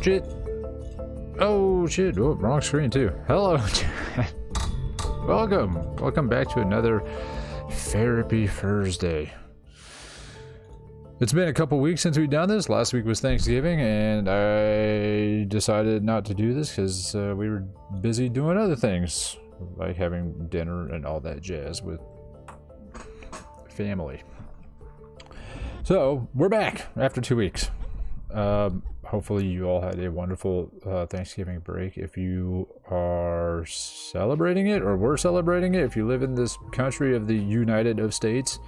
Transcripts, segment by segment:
shit. Oh shit. Oh, wrong screen too. Hello. Welcome back to another Therapy Thursday. It's been a couple weeks since we've done this. Last week was Thanksgiving, and I decided not to do this because we were busy doing other things, like having dinner and all that jazz with family. So we're back after 2 weeks. Hopefully you all had a wonderful Thanksgiving break. If you are celebrating it or were celebrating it, if you live in this country of the United of States,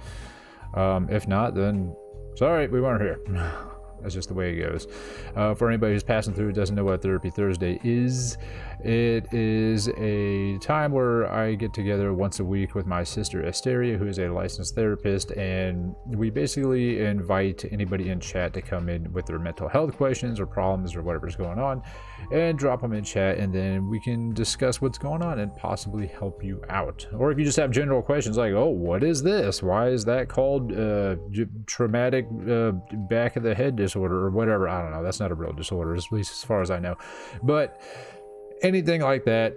if not, then sorry, we weren't here. That's just the way it goes. For anybody who's passing through doesn't know what Therapy Thursday is, it is a time where I get together once a week with my sister Asteria, who is a licensed therapist, and we basically invite anybody in chat to come in with their mental health questions or problems or whatever's going on, and drop them in chat, and then we can discuss what's going on and possibly help you out. Or if you just have general questions like, oh, what is this? Why is that called traumatic back of the head disorder or whatever? I don't know. That's not a real disorder, at least as far as I know. But anything like that,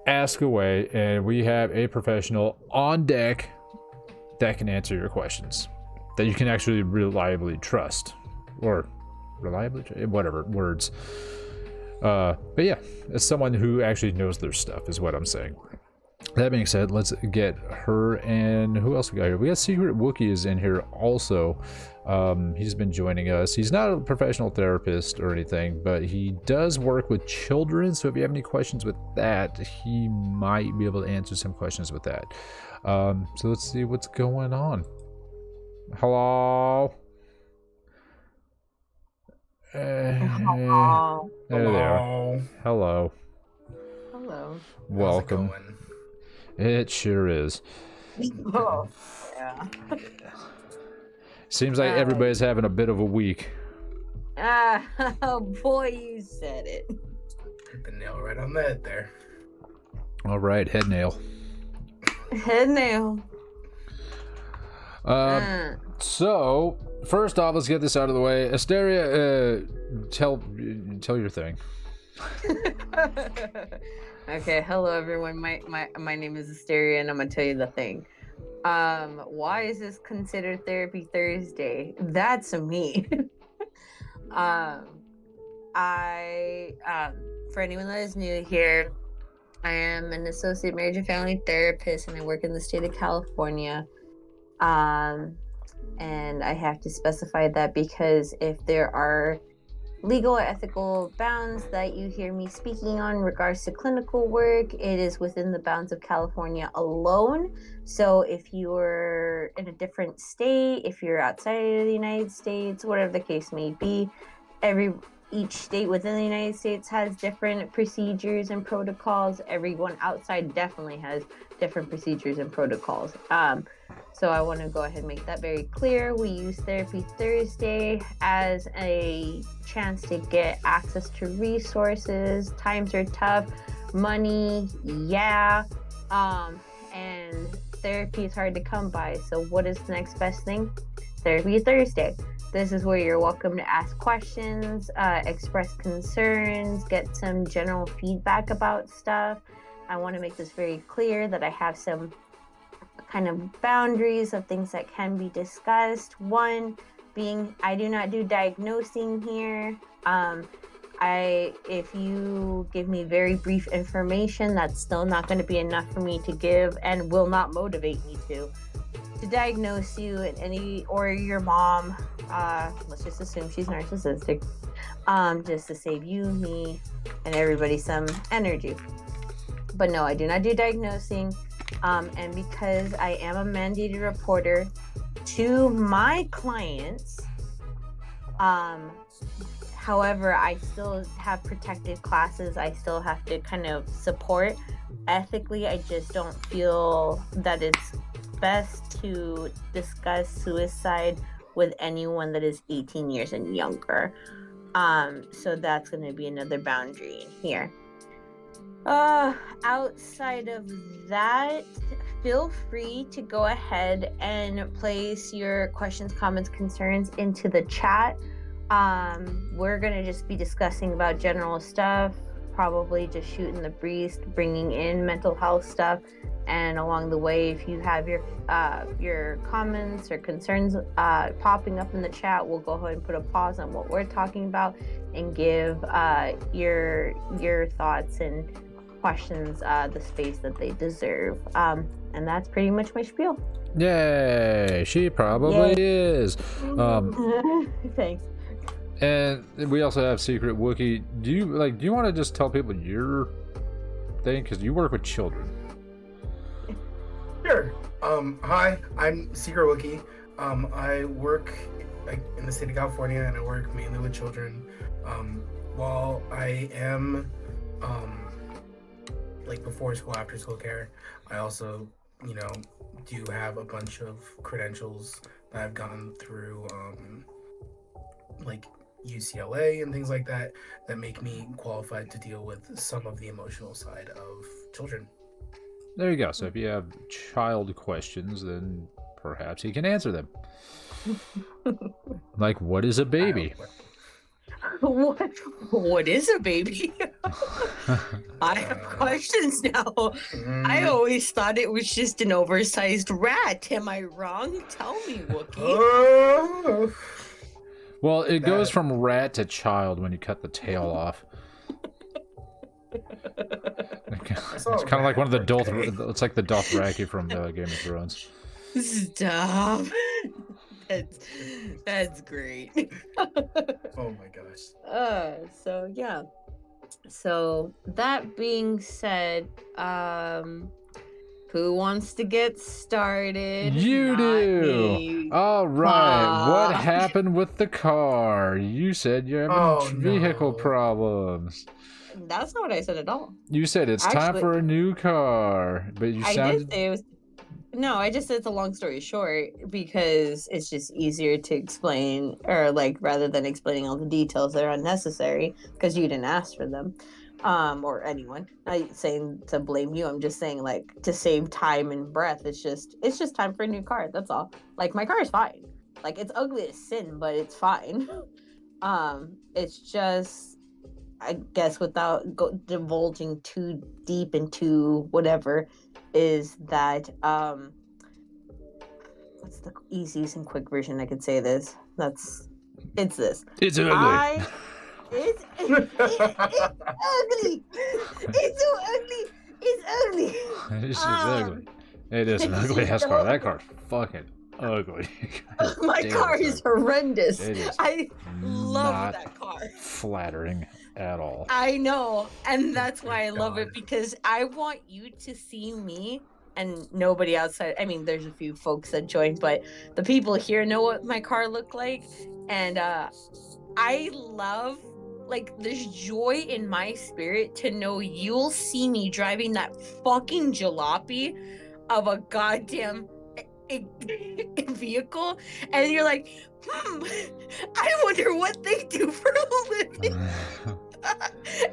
ask away, and we have a professional on deck that can answer your questions, that you can actually reliably trust, or whatever words. But yeah, it's someone who actually knows their stuff is what I'm saying. That being said, let's get her, and who else we got here? We got Secret Wookie is in here also. He's been joining us. He's not a professional therapist or anything, but he does work with children, so if you have any questions with that, he might be able to answer some questions with that. So let's see what's going on. Hello? Hello. There they are. Hello. Hello. Welcome. It sure is. Oh, yeah. Seems like everybody's having a bit of a week. Oh boy, you said it. Hit the nail right on the head there. All right, head nail. Head nail. So first off, let's get this out of the way. Asteria, tell your thing. Okay, hello everyone. My name is Asteria, and I'm gonna tell you the thing. Why is this considered Therapy Thursday? That's me. For anyone that is new here, I am an associate marriage and family therapist, and I work in the state of California. And I have to specify that because if there are legal or ethical bounds that you hear me speaking on in regards to clinical work, it is within the bounds of California alone. So if you're in a different state, if you're outside of the United States, whatever the case may be, each state within the United States has different procedures and protocols. Everyone outside definitely has different procedures and protocols. So I want to go ahead and make that very clear. We use Therapy Thursday as a chance to get access to resources. Times are tough, money, yeah, and therapy is hard to come by. So what is the next best thing? Therapy Thursday. This is where you're welcome to ask questions, express concerns, get some general feedback about stuff. I want to make this very clear that I have some kind of boundaries of things that can be discussed. One being, I do not do diagnosing here. If you give me very brief information, that's still not going to be enough for me to give and will not motivate me to diagnose you or your mom. Let's just assume she's narcissistic, just to save you, me, and everybody some energy. But no, I do not do diagnosing. And because I am a mandated reporter to my clients, however, I still have protected classes. I still have to kind of support. Ethically, I just don't feel that it's best to discuss suicide with anyone that is 18 years and younger. So that's going to be another boundary in here. Outside of that, feel free to go ahead and place your questions, comments, concerns into the chat. We're gonna just be discussing about general stuff, probably just shooting the breeze, bringing in mental health stuff, and along the way, if you have your comments or concerns popping up in the chat, we'll go ahead and put a pause on what we're talking about and give your thoughts and questions the space that they deserve. And that's pretty much my spiel. Yay! She probably is. Thanks. And we also have Secret Wookie. Do you want to just tell people your thing, because you work with children? Sure. Hi, I'm Secret Wookie. I work in the state of California, and I work mainly with children. While I am before school, after school care, I also, do have a bunch of credentials that I've gotten through UCLA and things like that make me qualified to deal with some of the emotional side of children. There you go. So if you have child questions, then perhaps he can answer them. Like, what is a baby? What is a baby? I have questions now. I always thought it was just an oversized rat. Am I wrong? Tell me, Wookie. Well, it goes from rat to child when you cut the tail off. It's kind of like one of the it's like the Dothraki from Game of Thrones. Stop. That's great. Oh my gosh. So yeah. So that being said, who wants to get started? You Not do. me. All right. What happened with the car? You said you're having vehicle problems. That's not what I said at all. You said it's time Actually, for a new car, but you I sounded. did say it was. No, I just said it's a long story short because it's just easier to explain, or rather than explaining all the details that are unnecessary because you didn't ask for them, or anyone. I'm not saying to blame you. I'm just saying to save time and breath. It's just time for a new car. That's all. My car is fine. It's ugly as sin, but it's fine. It's just, I guess, without divulging too deep into whatever, is that what's the easiest and quick version I could say this? It's this. It's ugly. It's ugly. It's so ugly. It's ugly. It's ugly. It is an ugly ass car. That car's fucking ugly. My car is horrendous. It is I love not that car. flattering at all. I know, and that's why I love it, God. because I want you to see me and nobody outside. I mean, there's a few folks that joined, but the people here know what my car looked like, and I love, there's joy in my spirit to know you'll see me driving that fucking jalopy of a goddamn vehicle, and you're like, I wonder what they do for a living.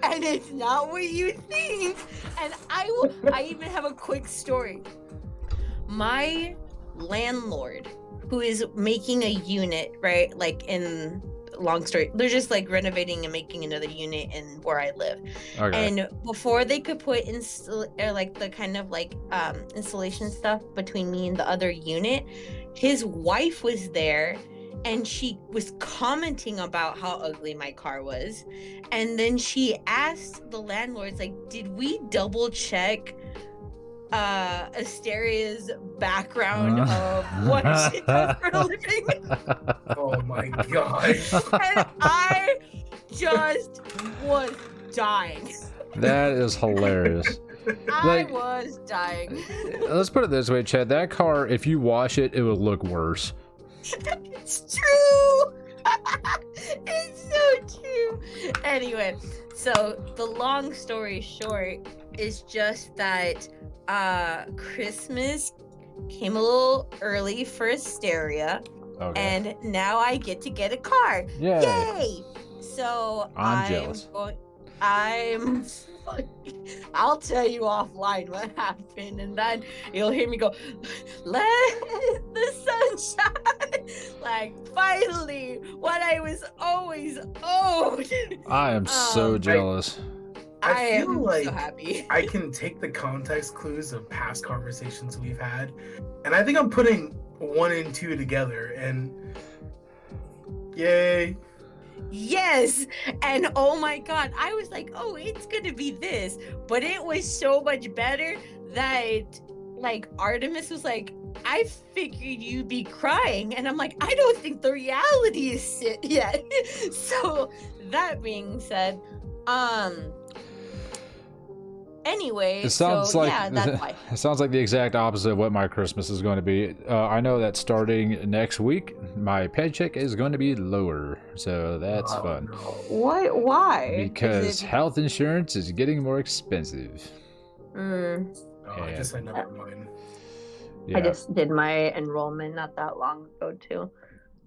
And it's not what you think. And I even have a quick story. My landlord, who is making a unit, right? In long story, they're just renovating and making another unit in where I live. Okay. And before they could put the kind of installation stuff between me and the other unit, his wife was there. And she was commenting about how ugly my car was. And then she asked the landlords, did we double check Asteria's background of what she does for a living? Oh my gosh. And I just was dying. That is hilarious. I was dying. Let's put it this way, Chad. That car, if you wash it, it would look worse. It's true. It's so true. Anyway, so the long story short is just that Christmas came a little early for Asteria, Okay. and now I get to get a car. Yay. Yay! So I'm jealous. I'll tell you offline what happened, and then you'll hear me go, let the sun shine. Like, finally, what I was always owed. I am so jealous. I feel am like so happy. I can take the context clues of past conversations we've had, and I think I'm putting 1 and 2 together, and yay. Yes, and oh my god, I was like, oh, it's gonna be this, but it was so much better that, like, Artemis was like, I figured you'd be crying, and I'm like, I don't think the reality is set yet. So that being said, anyway, It sounds so like yeah, that's why. it sounds like the exact opposite of what my Christmas is going to be. I know that starting next week, my paycheck is going to be lower, so that's fun. What? Why? Because health insurance is getting more expensive. Oh, I Yeah. guess I never mind. Yeah, I just did my enrollment not that long ago too.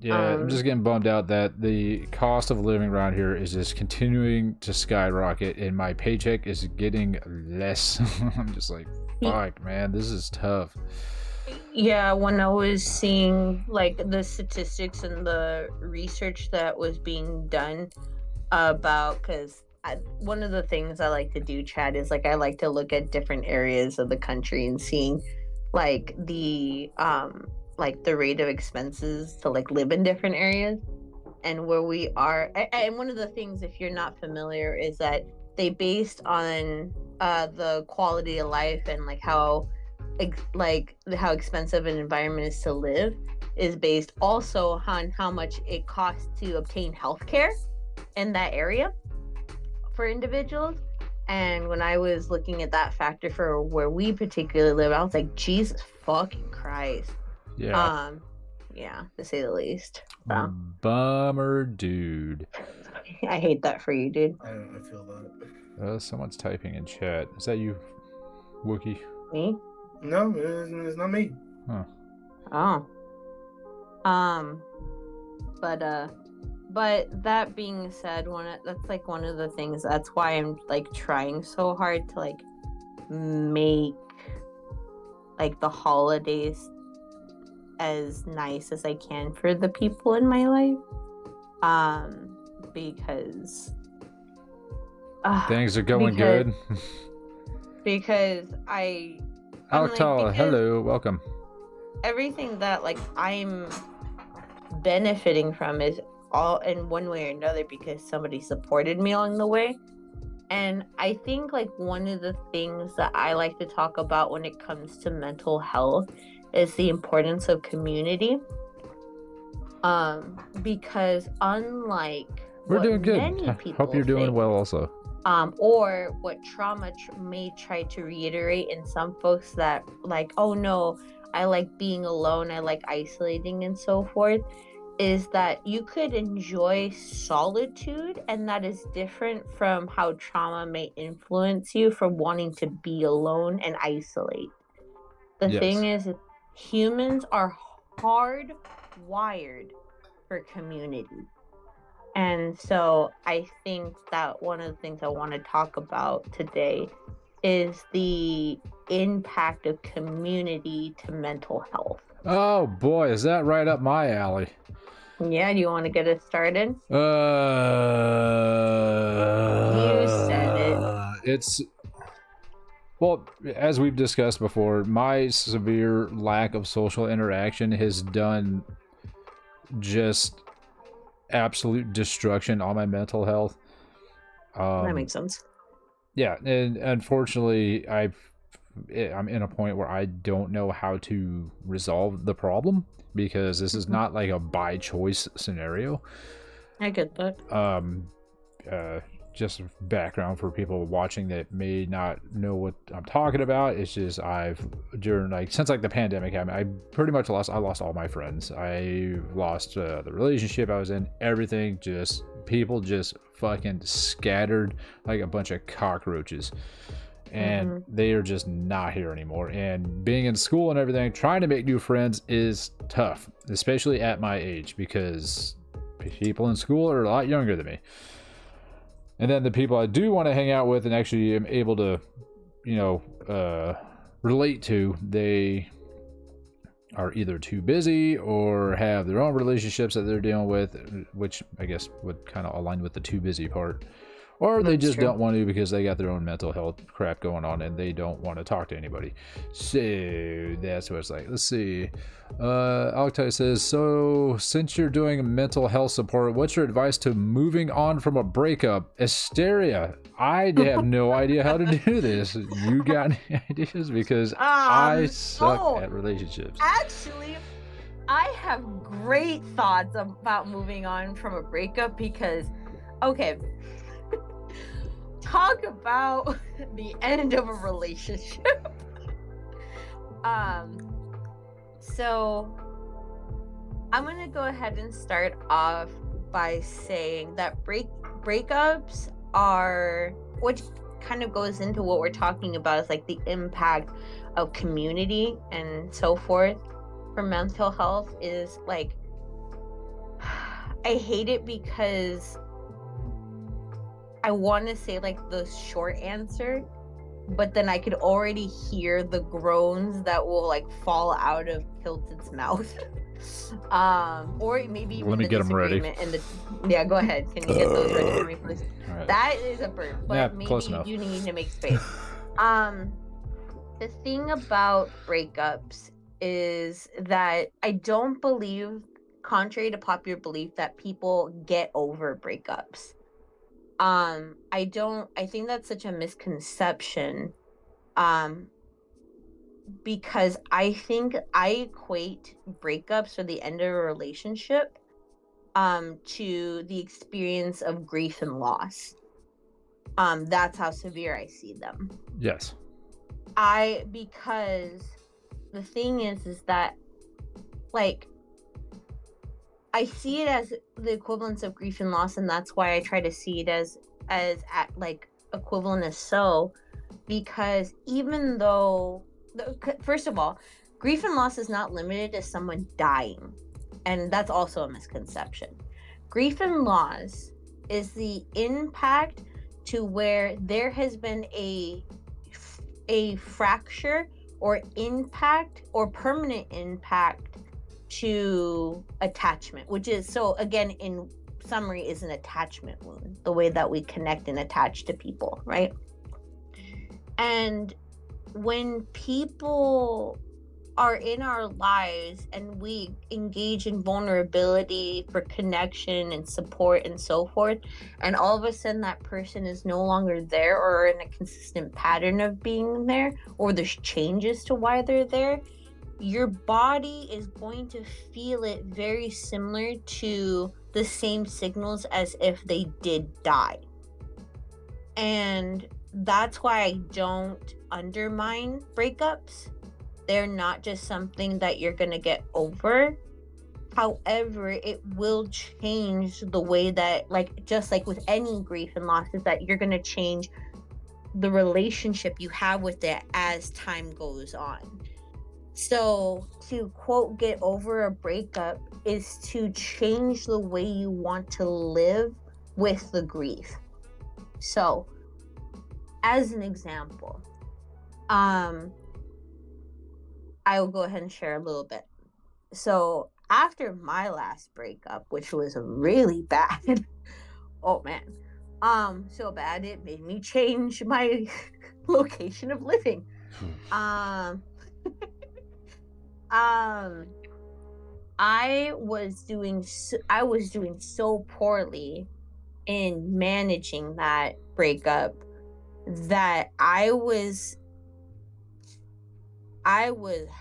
yeah. I'm just getting bummed out that the cost of living around here is just continuing to skyrocket, and my paycheck is getting less. I'm just like, fuck, man, this is tough. Yeah, when I was seeing like the statistics and the research that was being done about, because one of the things I like to do, Chad, is like I like to look at different areas of the country and seeing like the rate of expenses to like live in different areas and where we are. And one of the things, if you're not familiar, is that they based on the quality of life and like how expensive an environment is to live is based also on how much it costs to obtain healthcare in that area for individuals. And when I was looking at that factor for where we particularly live, I was like, Jesus fucking Christ. Yeah. Yeah, to say the least. So, Bummer, dude. I hate that for you, dude. I feel that. Someone's typing in chat. Is that you, Wookie? Me? No, it's not me. Huh. Oh. But that being said, that's like one of the things, that's why I'm like trying so hard to like make like the holidays as nice as I can for the people in my life. Because Things are going good. Because Alctala, because hello, welcome. everything that like I'm benefiting from is all in one way or another because somebody supported me along the way. And I think like one of the things that I like to talk about when it comes to mental health is the importance of community. Because unlike We're doing good. many I people hope you're doing think, well also. or what trauma may try to reiterate in some folks that like, oh no, I like being alone, I like isolating and so forth, is that you could enjoy solitude, and that is different from how trauma may influence you from wanting to be alone and isolate. The thing is, humans are hardwired for community. And so I think that one of the things I want to talk about today is the impact of community to mental health. Oh boy, is that right up my alley. Yeah, do you want to get us started? You said it. It's, well, as we've discussed before, my severe lack of social interaction has done just absolute destruction on my mental health. That makes sense. Yeah, and unfortunately, I'm in a point where I don't know how to resolve the problem, because this is not like a by choice scenario. I get that. Just background for people watching that may not know what I'm talking about. It's just since like the pandemic happened, I pretty much lost all my friends. I lost the relationship I was in, everything. Just people just fucking scattered like a bunch of cockroaches. And they are just not here anymore. And being in school and everything, trying to make new friends is tough, especially at my age, because people in school are a lot younger than me. And then the people I do want to hang out with and actually am able to, relate to, they are either too busy or have their own relationships that they're dealing with, which I guess would kind of align with the too busy part. Or they just don't want to because they got their own mental health crap going on and they don't want to talk to anybody. So that's what it's like. Let's see. Altai says, so since you're doing mental health support, what's your advice to moving on from a breakup? Asteria, I have no idea how to do this. You got any ideas? Because I suck at relationships. Actually, I have great thoughts about moving on from a breakup because, okay, talk about the end of a relationship. So I'm gonna go ahead and start off by saying that breakups are, which kind of goes into what we're talking about, is like the impact of community and so forth for mental health, is like, I hate it because I want to say like the short answer, but then I could already hear the groans that will like fall out of Kilton's mouth. Or maybe even let me get them ready. Yeah, go ahead. Can you get those ready for me, please? Right. That is a burp, but yeah, maybe close enough. you need to make space. The thing about breakups is that I don't believe, contrary to popular belief, that people get over breakups. I think that's such a misconception, because I think I equate breakups or the end of a relationship, to the experience of grief and loss. That's how severe I see them. Yes. Because the thing is that, like, I see it as the equivalence of grief and loss, and that's why I try to see it as at like equivalent as so, because even though, first of all, grief and loss is not limited to someone dying, and that's also a misconception. Grief and loss is the impact to where there has been a fracture or impact or permanent impact to attachment, which is, so again, in summary, is an attachment wound, the way that we connect and attach to people, right? And when people are in our lives and we engage in vulnerability for connection and support and so forth, and all of a sudden that person is no longer there or in a consistent pattern of being there, or there's changes to why they're there, your body is going to feel it very similar to the same signals as if they did die. And that's why I don't undermine breakups. They're not just something that you're going to get over. However, it will change the way that, like, just like with any grief and loss, is that you're going to change the relationship you have with it as time goes on. So to quote, get over a breakup is to change the way you want to live with the grief. So as an example, I will go ahead and share a little bit. So after my last breakup, which was really bad, oh man, so bad it made me change my location of living. I was doing so poorly in managing that breakup that I was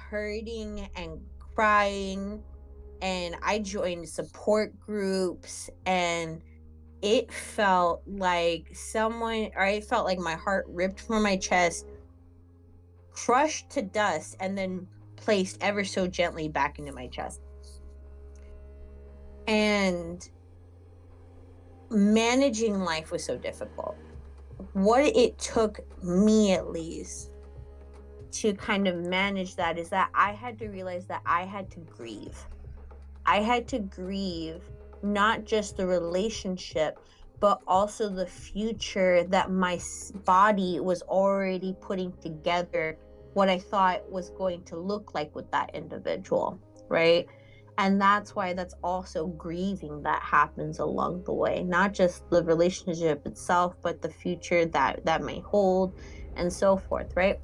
hurting and crying, and I joined support groups, and it felt like my heart ripped from my chest, crushed to dust, and then placed ever so gently back into my chest. And managing life was so difficult. What it took me, at least, to kind of manage that is that I had to realize that I had to grieve. I had to grieve not just the relationship, but also the future that my body was already putting together what I thought was going to look like with that individual, right? And that's why that's also grieving that happens along the way, not just the relationship itself, but the future that may hold and so forth, right?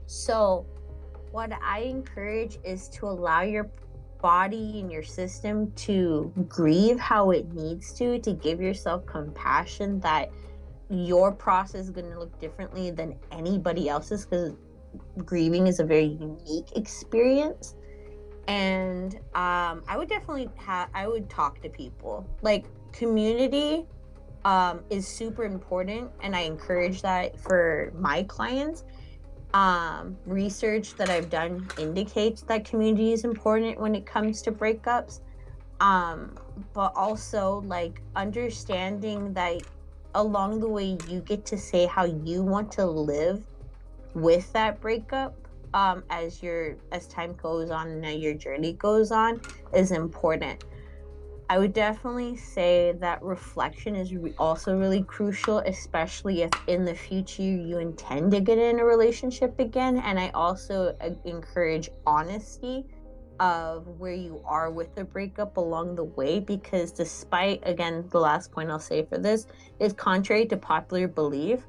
So what I encourage is to allow your body and your system to grieve how it needs to give yourself compassion that your process is going to look differently than anybody else's, because grieving is a very unique experience. And I would definitely I would talk to people. Like, community is super important, and I encourage that for my clients. Research that I've done indicates that community is important when it comes to breakups. But also, like, understanding that along the way you get to say how you want to live with that breakup, as time goes on and your journey goes on, is important. I would definitely say that reflection is also really crucial, especially if in the future you intend to get in a relationship again. And I also encourage honesty of where you are with the breakup along the way, because despite, again, the last point I'll say for this is, contrary to popular belief,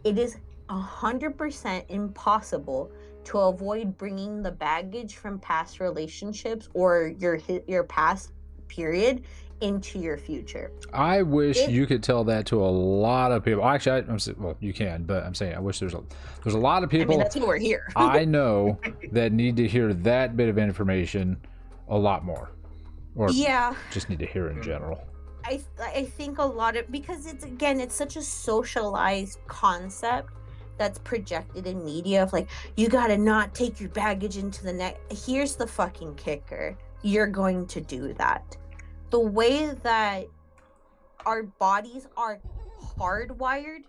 it is 100% impossible to avoid bringing the baggage from past relationships or your past period into your future. I wish you could tell that to a lot of people. Actually, well, you can, but I'm saying I wish there's a lot of people. I mean, that's why we're here. I know that need to hear that bit of information a lot more, or just need to hear in general. I think a lot of, because it's such a socialized concept that's projected in media of, like, you gotta not take your baggage into the next. Here's the fucking kicker: you're going to do that. The way that our bodies are hardwired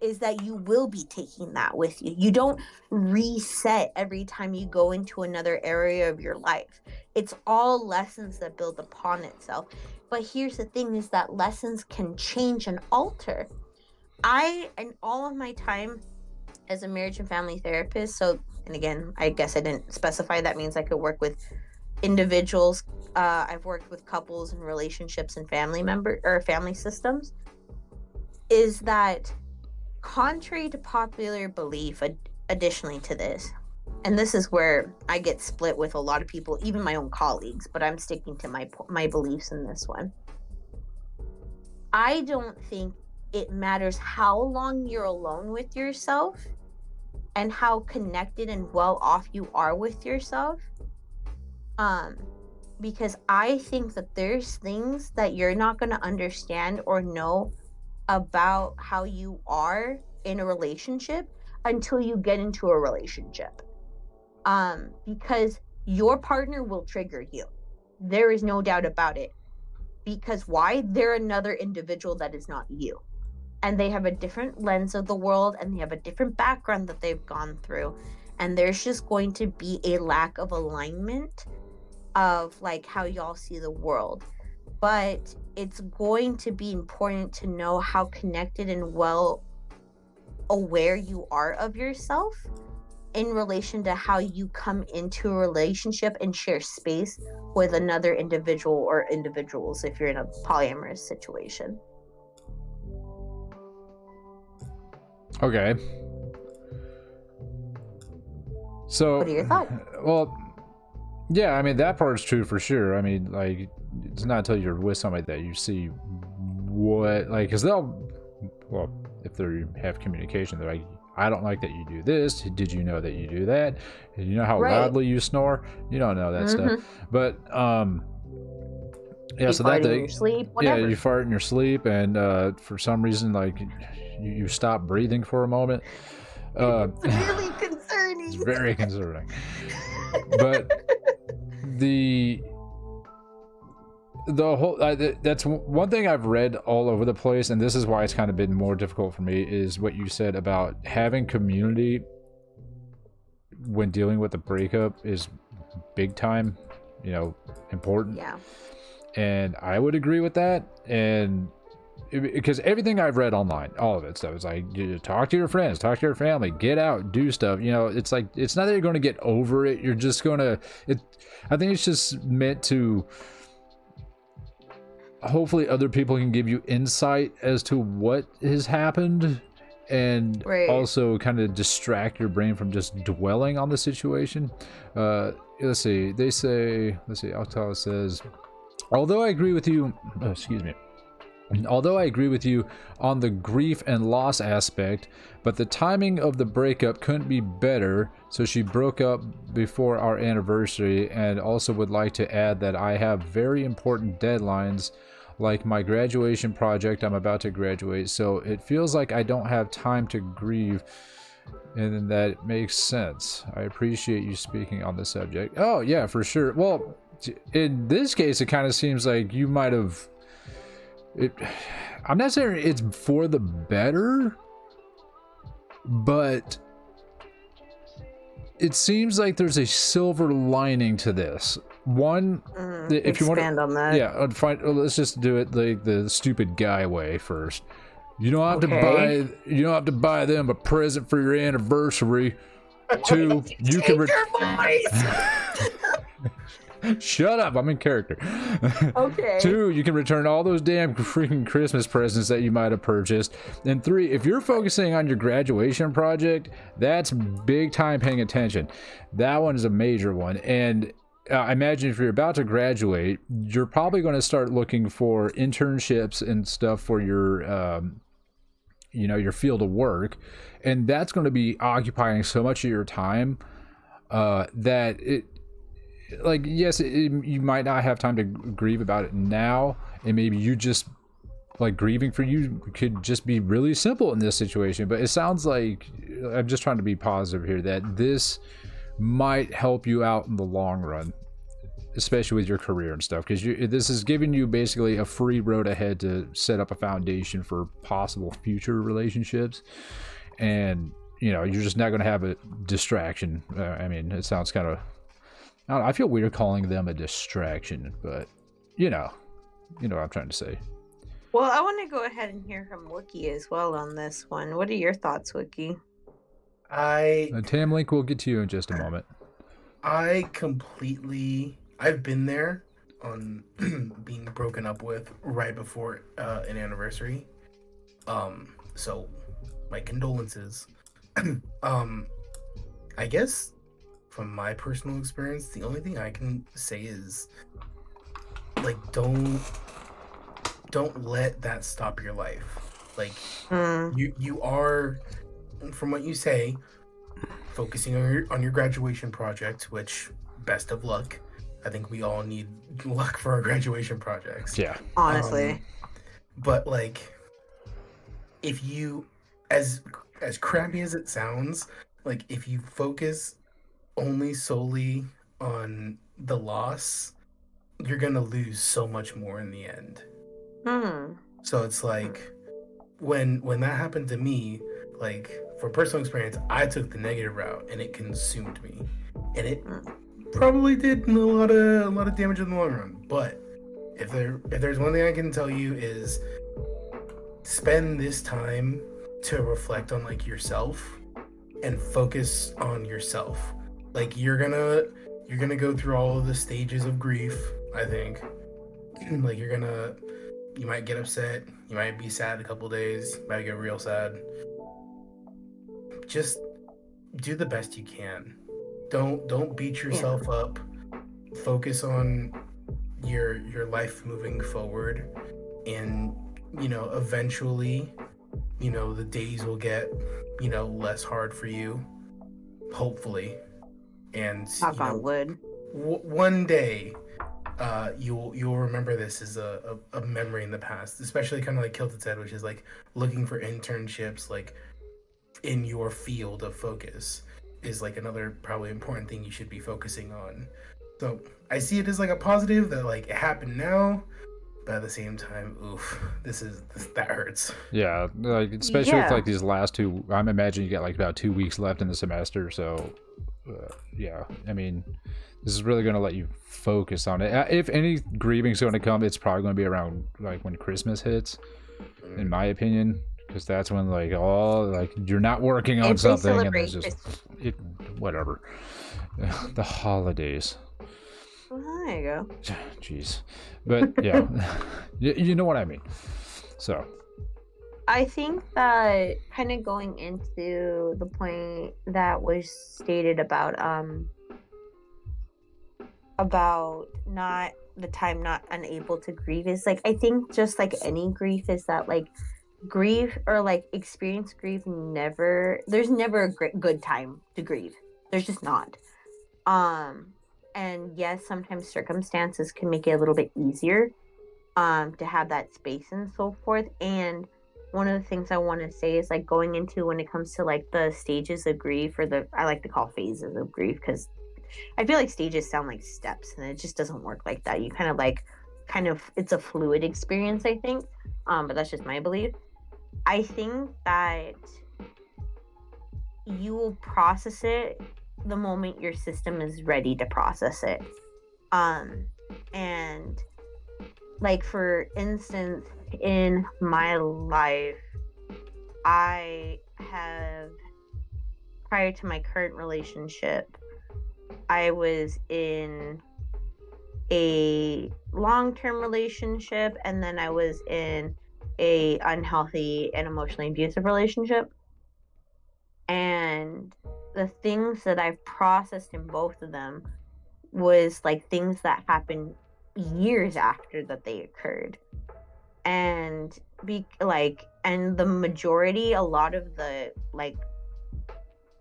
is that you will be taking that with you. You don't reset every time you go into another area of your life. It's all lessons that build upon itself. But here's the thing, is that lessons can change and alter. In all of my time as a marriage and family therapist, so, and again, I guess I didn't specify, that means I could work with individuals. I've worked with couples and relationships and family systems, is that contrary to popular belief, additionally to this, and this is where I get split with a lot of people, even my own colleagues, but I'm sticking to my beliefs in this one. I don't think it matters how long you're alone with yourself and how connected and well off you are with yourself. Because I think that there's things that you're not going to understand or know about how you are in a relationship until you get into a relationship. Because your partner will trigger you. There is no doubt about it. Because why? They're another individual that is not you. And they have a different lens of the world, and they have a different background that they've gone through. And there's just going to be a lack of alignment of, like, how y'all see the world. But it's going to be important to know how connected and well aware you are of yourself in relation to how you come into a relationship and share space with another individual or individuals if you're in a polyamorous situation. Okay. So, what are your thoughts? Well, yeah, I mean, that part's true for sure. I mean, like, it's not until you're with somebody that you see what, like, because if they have communication, they're like, I don't like that you do this. Did you know that you do that? You know how loudly you snore? You don't know that stuff. But, yeah, you so fart that in your sleep, whatever. Yeah, you fart in your sleep, and for some reason, like, you stop breathing for a moment. It's really concerning. It's very concerning. But the whole that's one thing I've read all over the place, and this is why it's kind of been more difficult for me, is what you said about having community when dealing with a breakup is big time, important. Yeah. And I would agree with that. And because everything I've read online, all of it, so it's like, you talk to your friends, talk to your family, get out, do stuff. You know, it's like, it's not that you're going to get over it. You're just going to, I think it's just meant to, hopefully other people can give you insight as to what has happened, and also kind of distract your brain from just dwelling on the situation. Let's see, Alcala says, although I agree with you, although I agree with you on the grief and loss aspect, but the timing of the breakup couldn't be better. So she broke up before our anniversary, and also would like to add that I have very important deadlines, like my graduation project. I'm about to graduate, so it feels like I don't have time to grieve, and that makes sense. I appreciate you speaking on the subject. Oh yeah, for sure. Well, in this case, it kind of seems like you might have... I'm not saying it's for the better, but it seems like there's a silver lining to this. One, if you want to expand on that, yeah, let's just do it like the stupid guy way first. You don't have to buy them a present for your anniversary. Two, you can shut up, I'm in character. Okay. 2, you can return all those damn freaking Christmas presents that you might have purchased. And 3, if you're focusing on your graduation project, that's big time paying attention. That one is a major one. And I imagine if you're about to graduate, you're probably going to start looking for internships and stuff for your your field of work, and that's going to be occupying so much of your time that it, like, yes, you might not have time to grieve about it now, and maybe you just, like, grieving for you could just be really simple in this situation. But it sounds like, I'm just trying to be positive here, that this might help you out in the long run, especially with your career and stuff, because this is giving you basically a free road ahead to set up a foundation for possible future relationships. And you're just not going to have a distraction. I mean, it sounds kind of, I feel weird calling them a distraction, but you know what I'm trying to say. Well, I want to go ahead and hear from Wookie as well on this one. What are your thoughts, Wookie? Tam Link will get to you in just a moment. I've been there on being broken up with right before an anniversary. So my condolences. I guess from my personal experience, the only thing I can say is, like, don't let that stop your life. Like, you are, from what you say, focusing on your graduation project, which, best of luck. I think we all need luck for our graduation projects. Yeah. Honestly. But, like, if you, as crappy as it sounds, like, if you focus only solely on the loss, you're gonna lose so much more in the end. So it's like, when that happened to me, like, for personal experience, I took the negative route and it consumed me, and it probably did a lot of damage in the long run. But if there's one thing I can tell you, is spend this time to reflect on, like, yourself and focus on yourself. Like, you're gonna go through all of the stages of grief, I think. Like, you might get upset, you might be sad a couple days, you might get real sad. Just do the best you can. Don't beat yourself up. Focus on your life moving forward, and eventually, the days will get less hard for you, hopefully. And knock on wood. One day, you'll remember this as a memory in the past, especially kind of like Kilted said, which is like looking for internships, like, in your field of focus is like another probably important thing you should be focusing on. So I see it as like a positive that, like, it happened now, but at the same time, oof, that hurts. Yeah, like, especially with, like, these last 2. I'm imagining you got, like, about 2 weeks left in the semester, so yeah, I mean, this is really going to let you focus on it. If any grieving is going to come, it's probably going to be around, like, when Christmas hits. in my opinion, because that's when like you're not working on If they something and celebrate there's just whatever. The holidays. Well, there you go. Jeez. But yeah, you know what I mean. So I think that kind of going into the point that was stated about not the time not unable to grieve is like, I think just like any grief is that like grief or like experience grief there's never a good time to grieve. There's just not. And yes, sometimes circumstances can make it a little bit easier to have that space and so forth. And one of the things I want to say is like going into when it comes to like the stages of grief, or I like to call phases of grief, because I feel like stages sound like steps and it just doesn't work like that. You kind of it's a fluid experience, I think. But that's just my belief. I think that you will process it the moment your system is ready to process it. And like for instance, in my life, I have, prior to my current relationship, I was in a long-term relationship, and then I was in a unhealthy and emotionally abusive relationship. And the things that I've processed in both of them was like things that happened years after that they occurred. And and the majority, a lot of the like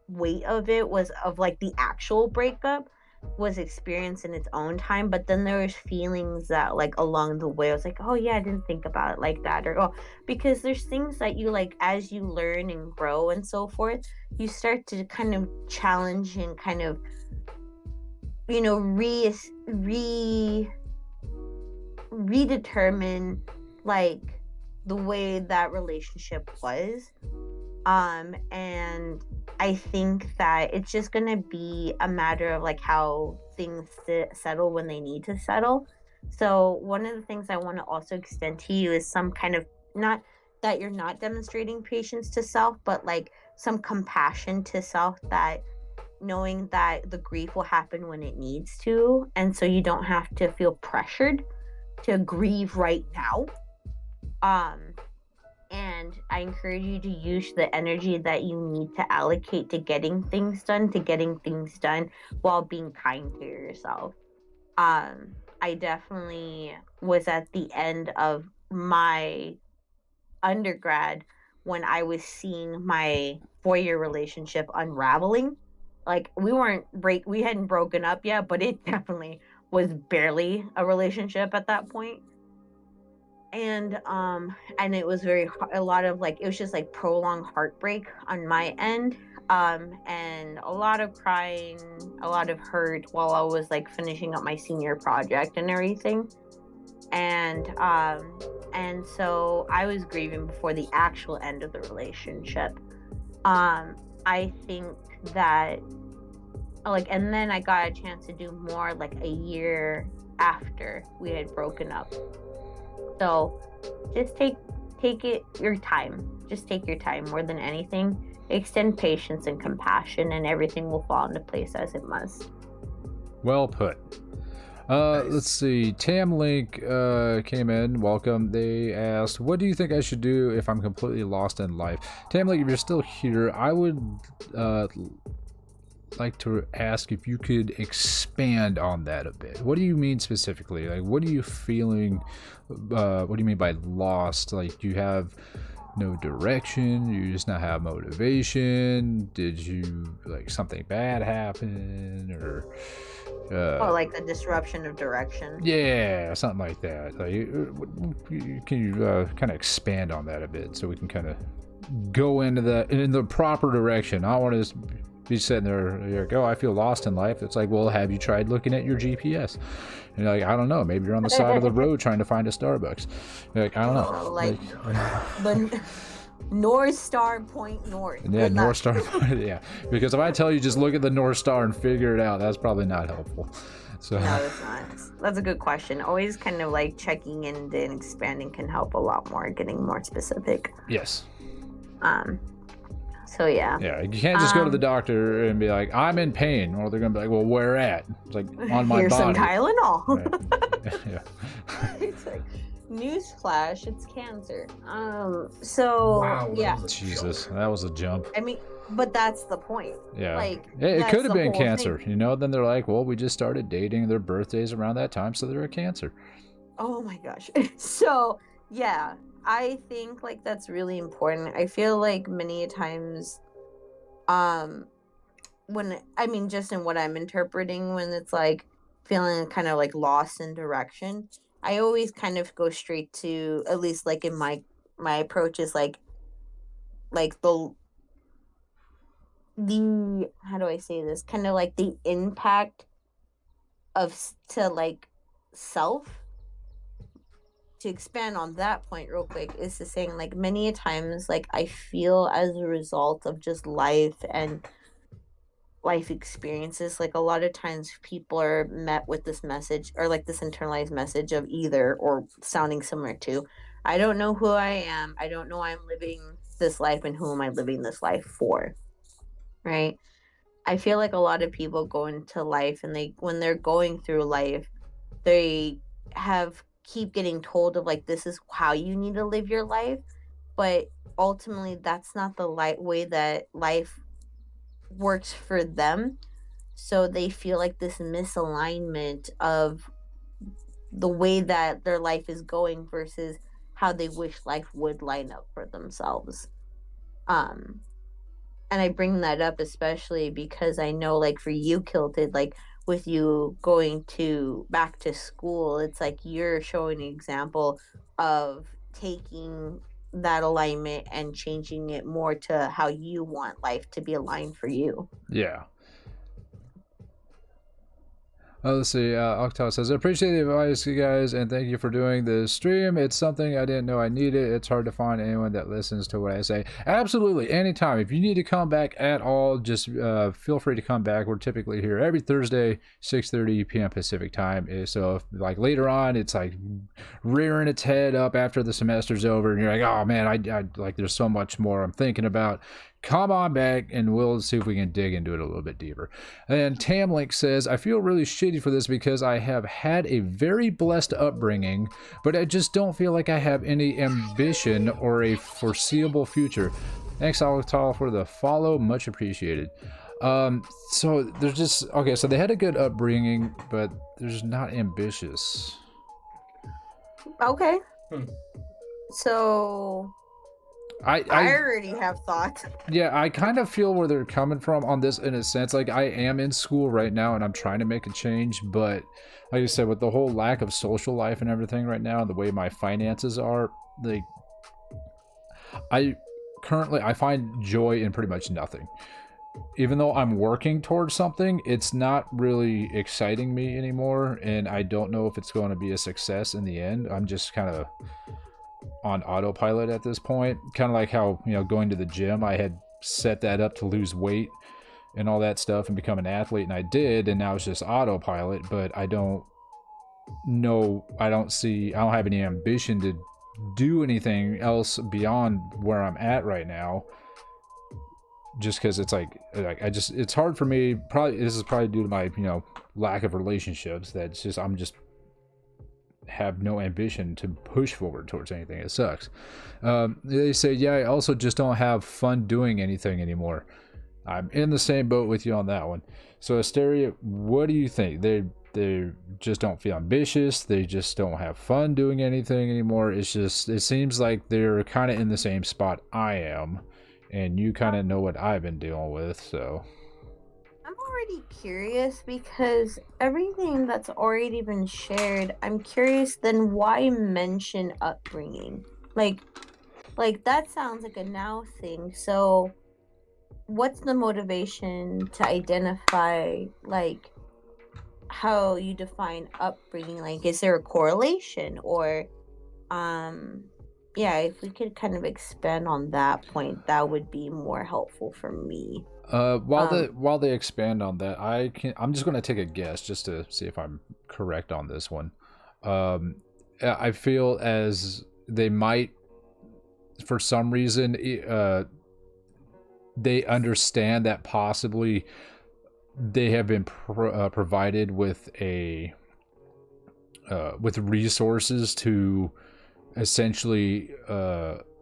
weight of it was of like the actual breakup was experienced in its own time, but then there was feelings that like along the way I was like, oh yeah, I didn't think about it like that, or because there's things that you like as you learn and grow and so forth, you start to kind of challenge and kind of, you know, redetermine like the way that relationship was. And I think that it's just gonna be a matter of like how things settle when they need to settle. So one of the things I want to also extend to you is some kind of, not that you're not demonstrating patience to self, but like some compassion to self, that knowing that the grief will happen when it needs to, and so you don't have to feel pressured to grieve right now. And I encourage you to use the energy that you need to allocate to getting things done while being kind to yourself. I definitely was at the end of my undergrad when I was seeing my 4-year relationship unraveling. Like we hadn't broken up yet, but it definitely was barely a relationship at that point. And it was a lot of like, it was just like prolonged heartbreak on my end, and a lot of crying, a lot of hurt while I was like finishing up my senior project and everything. And so I was grieving before the actual end of the relationship. I think that like, and then I got a chance to do more like a year after we had broken up. So just take your time. Just take your time more than anything. Extend patience and compassion, and everything will fall into place as it must. Well put. Nice. Let's see. Tam Link came in. Welcome. They asked, what do you think I should do if I'm completely lost in life? Tam Link, if you're still here, I would like to ask if you could expand on that a bit. What do you mean specifically? Like, what are you feeling? What do you mean by lost? Like, do you have no direction? You just not have motivation? Did you, like, something bad happen? Or like the disruption of direction. Yeah, something like that. Like, can you kind of expand on that a bit so we can kind of go into that in the proper direction? I don't want to be sitting there, you're like, oh, I feel lost in life. It's like, well, have you tried looking at your GPS? And you're like, I don't know. Maybe you're on the side of the road trying to find a Starbucks. You're like, I don't know. Like the North Star point north. Yeah, North Star point. Yeah, because if I tell you just look at the North Star and figure it out, that's probably not helpful. So No, that's not. That's a good question. Always kind of like checking in and expanding can help a lot more, getting more specific. yes. So yeah. Yeah, you can't just go to the doctor and be like, I'm in pain, or they're gonna be like, well, where at? It's like, on my Here's some body. Tylenol. Yeah. It's like, newsflash, it's cancer. So Wow, that yeah. was a Jesus, joke. that was a jump. I mean, but that's the point. Yeah. Like, It that's could have the been whole cancer, thing. you know? Then they're like, well, we just started dating. Their birthday's around that time, so they're a cancer. Oh my gosh. So yeah, I think like that's really important. I feel like many times, when I mean, just in what I'm interpreting, when it's like feeling kind of like lost in direction, I always kind of go straight to, at least like in my approach is like the how do I say this, kind of like the impact to like self. To expand on that point real quick is to saying like many a times like I feel as a result of just life and life experiences, like a lot of times people are met with this message or like this internalized message of either or sounding similar to, I don't know who I am, I don't know why I'm living this life, and who am I living this life for, right? I feel like a lot of people go into life and when they're going through life, they keep getting told of like, this is how you need to live your life, but ultimately that's not the way that life works for them. So they feel like this misalignment of the way that their life is going versus how they wish life would line up for themselves. And I bring that up especially because I know, like, for you, Kilted, like, with you going back to school, it's like you're showing an example of taking that alignment and changing it more to how you want life to be aligned for you. Yeah. Let's see. Octav says, I appreciate the advice, you guys, and thank you for doing this stream. It's something I didn't know I needed. It's hard to find anyone that listens to what I say. Absolutely, anytime. If you need to come back at all, just feel free to come back. We're typically here every Thursday, 6:30 p.m. Pacific time. So, if, like, later on, it's like rearing its head up after the semester's over, and you're like, oh man, I like, there's so much more I'm thinking about. Come on back and we'll see if we can dig into it a little bit deeper. And Tamlink says, I feel really shitty for this because I have had a very blessed upbringing, but I just don't feel like I have any ambition or a foreseeable future. Thanks, Alatal, for the follow. Much appreciated. So there's just, okay, so they had a good upbringing, but there's not ambitious. Okay. So I already have thoughts. Yeah, I kind of feel where they're coming from on this in a sense. Like, I am in school right now and I'm trying to make a change, but like I said, with the whole lack of social life and everything right now, and the way my finances are, like, I find joy in pretty much nothing. Even though I'm working towards something, it's not really exciting me anymore, and I don't know if it's going to be a success in the end. I'm just kind of on autopilot at this point, kind of like how, you know, going to the gym, I had set that up to lose weight and all that stuff and become an athlete, and I did, and now it's just autopilot. But I don't have any ambition to do anything else beyond where I'm at right now, just because it's like it's hard for me. Probably this is probably due to my, you know, lack of relationships, that's just, I'm just have no ambition to push forward towards anything. It sucks. They say, yeah, I also just don't have fun doing anything anymore. I'm in the same boat with you on that one. So Asteria, what do you think? They just don't feel ambitious, they just don't have fun doing anything anymore. It seems like they're kind of in the same spot I am, and you kind of know what I've been dealing with. So I'm already curious because everything that's already been shared, I'm curious, then why mention upbringing? Like that sounds like a now thing. So what's the motivation to identify, like, how you define upbringing? Like, is there a correlation, or if we could kind of expand on that point, that would be more helpful for me. While they expand on that, I'm just going to take a guess just to see if I'm correct on this one. I feel as they might, for some reason, they understand that possibly they have been provided with with resources to essentially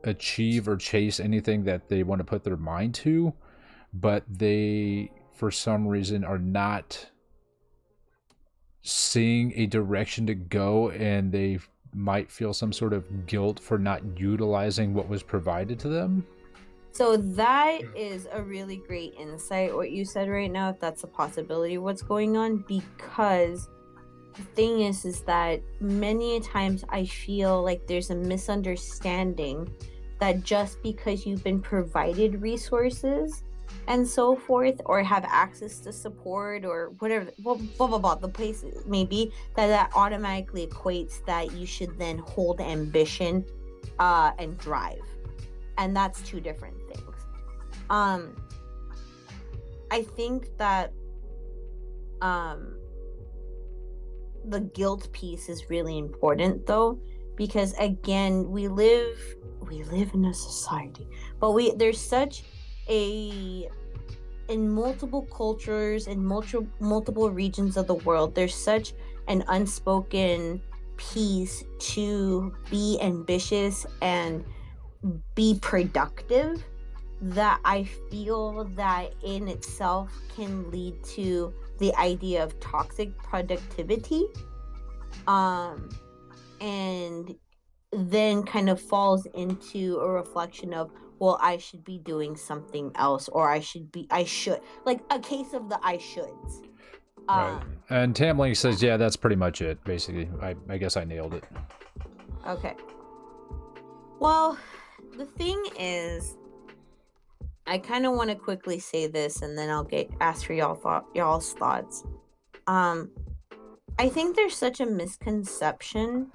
achieve or chase anything that they want to put their mind to, but they, for some reason, are not seeing a direction to go, and they might feel some sort of guilt for not utilizing what was provided to them. So that is a really great insight, what you said right now, if that's a possibility, what's going on, because the thing is that many times I feel like there's a misunderstanding that just because you've been provided resources and so forth, or have access to support or whatever, blah blah blah, the place maybe, that automatically equates that you should then hold ambition and drive, and that's two different things. I think that the guilt piece is really important, though, because again, we live in a society, but there's such in multiple cultures, in multiple regions of the world, there's such an unspoken piece to be ambitious and be productive that I feel that in itself can lead to the idea of toxic productivity, and then kind of falls into a reflection of, well, I should be doing something else, or I should, like a case of the I shoulds. Right. And Tamlink says, yeah, that's pretty much it, basically. I guess I nailed it. Okay. Well, the thing is, I kind of want to quickly say this, and then I'll ask for y'all's thoughts. I think there's such a misconception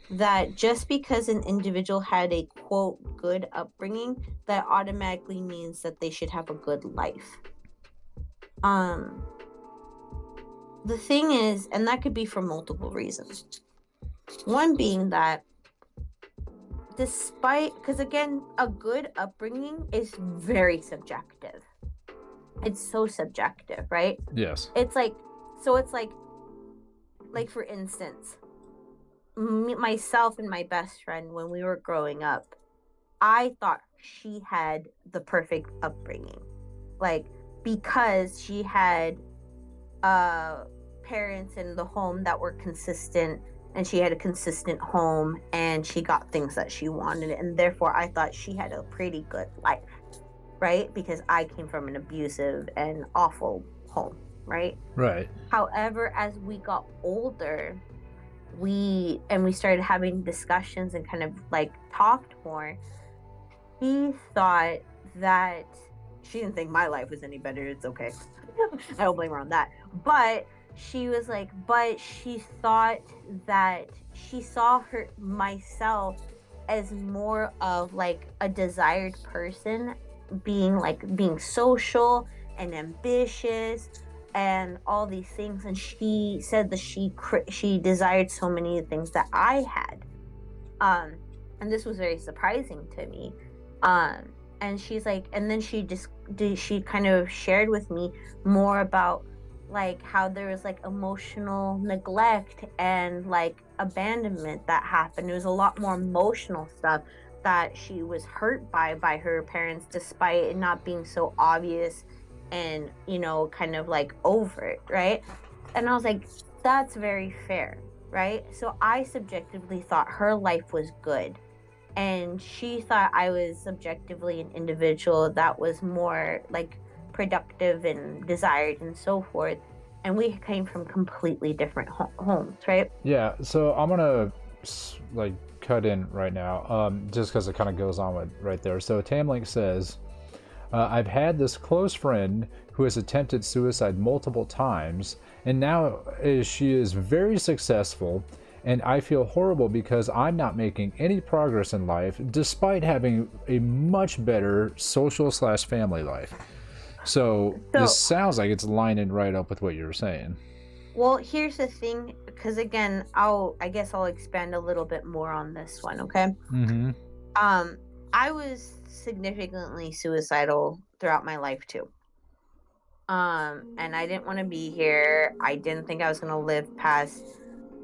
that just because an individual had a quote good upbringing, that automatically means that they should have a good life. The thing is, and that could be for multiple reasons. One being that because again, a good upbringing is very subjective. It's so subjective, right? Yes. It's like for instance, myself and my best friend, when we were growing up, I thought she had the perfect upbringing, like, because she had parents in the home that were consistent, and she had a consistent home, and she got things that she wanted, and therefore I thought she had a pretty good life, right? Because I came from an abusive and awful home, right? Right. However, as we got older, we started having discussions and kind of like talked more, she thought that she didn't think my life was any better. It's okay. I don't blame her on that. But she was like, but she thought that she saw myself as more of like a desired person, being social and ambitious and all these things. And she said that she desired so many things that I had. And this was very surprising to me. And she's like, and then she kind of shared with me more about like how there was like emotional neglect and like abandonment that happened. It was a lot more emotional stuff that she was hurt by her parents, despite it not being so obvious and, you know, kind of like overt, right? And I was like, that's very fair, right? So I subjectively thought her life was good, and she thought I was subjectively an individual that was more like productive and desired and so forth, and we came from completely different homes, right? Yeah, so I'm gonna like cut in right now, just because it kind of goes on with right there. So Tamlink says, I've had this close friend who has attempted suicide multiple times, and now she is very successful And I feel horrible because I'm not making any progress in life despite having a much better social / family life. So this sounds like it's lining right up with what you were saying. Well, here's the thing, because again, I guess I'll expand a little bit more on this one, okay? Mm-hmm. I was significantly suicidal throughout my life too. And I didn't want to be here. I didn't think I was gonna live past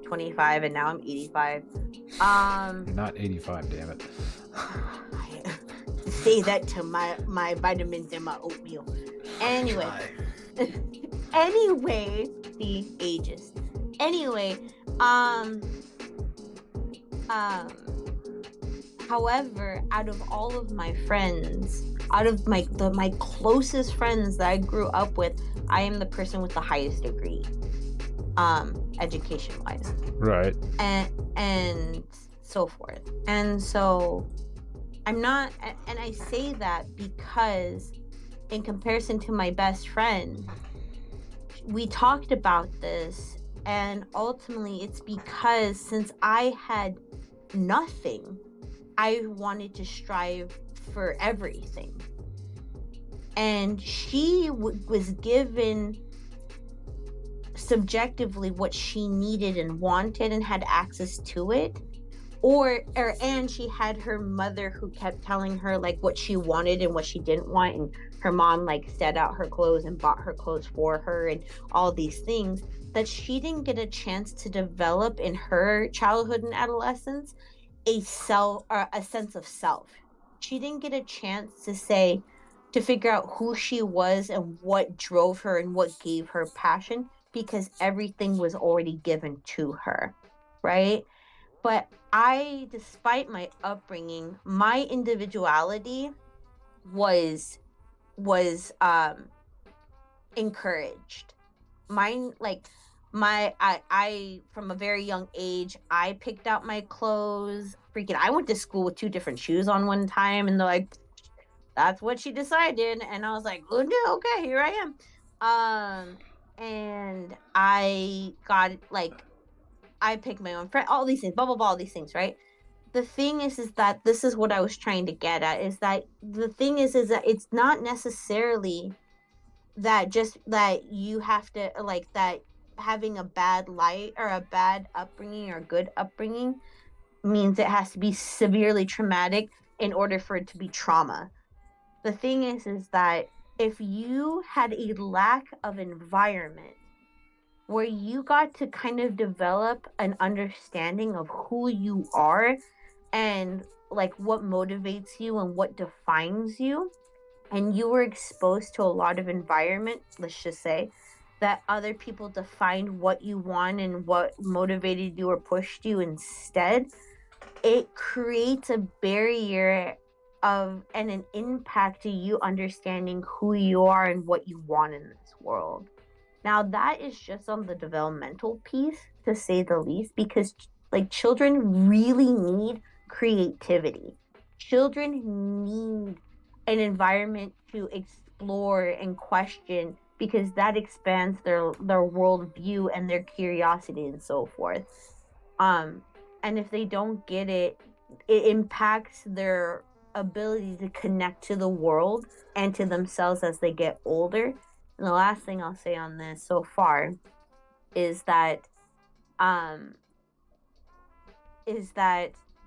25, and now I'm 85. You're not 85, damn it. Say that to my vitamins and my oatmeal. Anyway. Anyway, the ages. Anyway, however, out of all of my friends, out of my closest friends that I grew up with, I am the person with the highest degree, education wise. Right. And so forth. And so I'm not, and I say that because in comparison to my best friend, we talked about this, and ultimately it's because since I had nothing, I wanted to strive for everything. And she was given subjectively what she needed and wanted and had access to it. And she had her mother who kept telling her like what she wanted and what she didn't want, and her mom like set out her clothes and bought her clothes for her and all these things, that she didn't get a chance to develop in her childhood and adolescence a sense of self. She didn't get a chance to figure out who she was and what drove her and what gave her passion, because everything was already given to her, right? But despite my upbringing, my individuality was encouraged. Mine, like I from a very young age, I picked out my clothes. Freaking, I went to school with 2 different shoes on one time, and they're like, that's what she decided, and I was like, oh no, okay, here I am. And I got like, I picked my own friend, all these things, blah blah blah, all these things, right? The thing is that this is what I was trying to get at, is that the thing is that it's not necessarily that just that you have to like that having a bad life or a bad upbringing or good upbringing means it has to be severely traumatic in order for it to be trauma. The thing is that if you had a lack of environment where you got to kind of develop an understanding of who you are and like what motivates you and what defines you, and you were exposed to a lot of environment, let's just say, that other people defined what you want and what motivated you or pushed you instead, it creates a barrier and an impact to you understanding who you are and what you want in this world. Now that is just on the developmental piece, to say the least, because like children really need creativity. Children need an environment to explore and question, because that expands their worldview and their curiosity and so forth. And if they don't get it, it impacts their ability to connect to the world and to themselves as they get older. And the last thing I'll say on this so far is that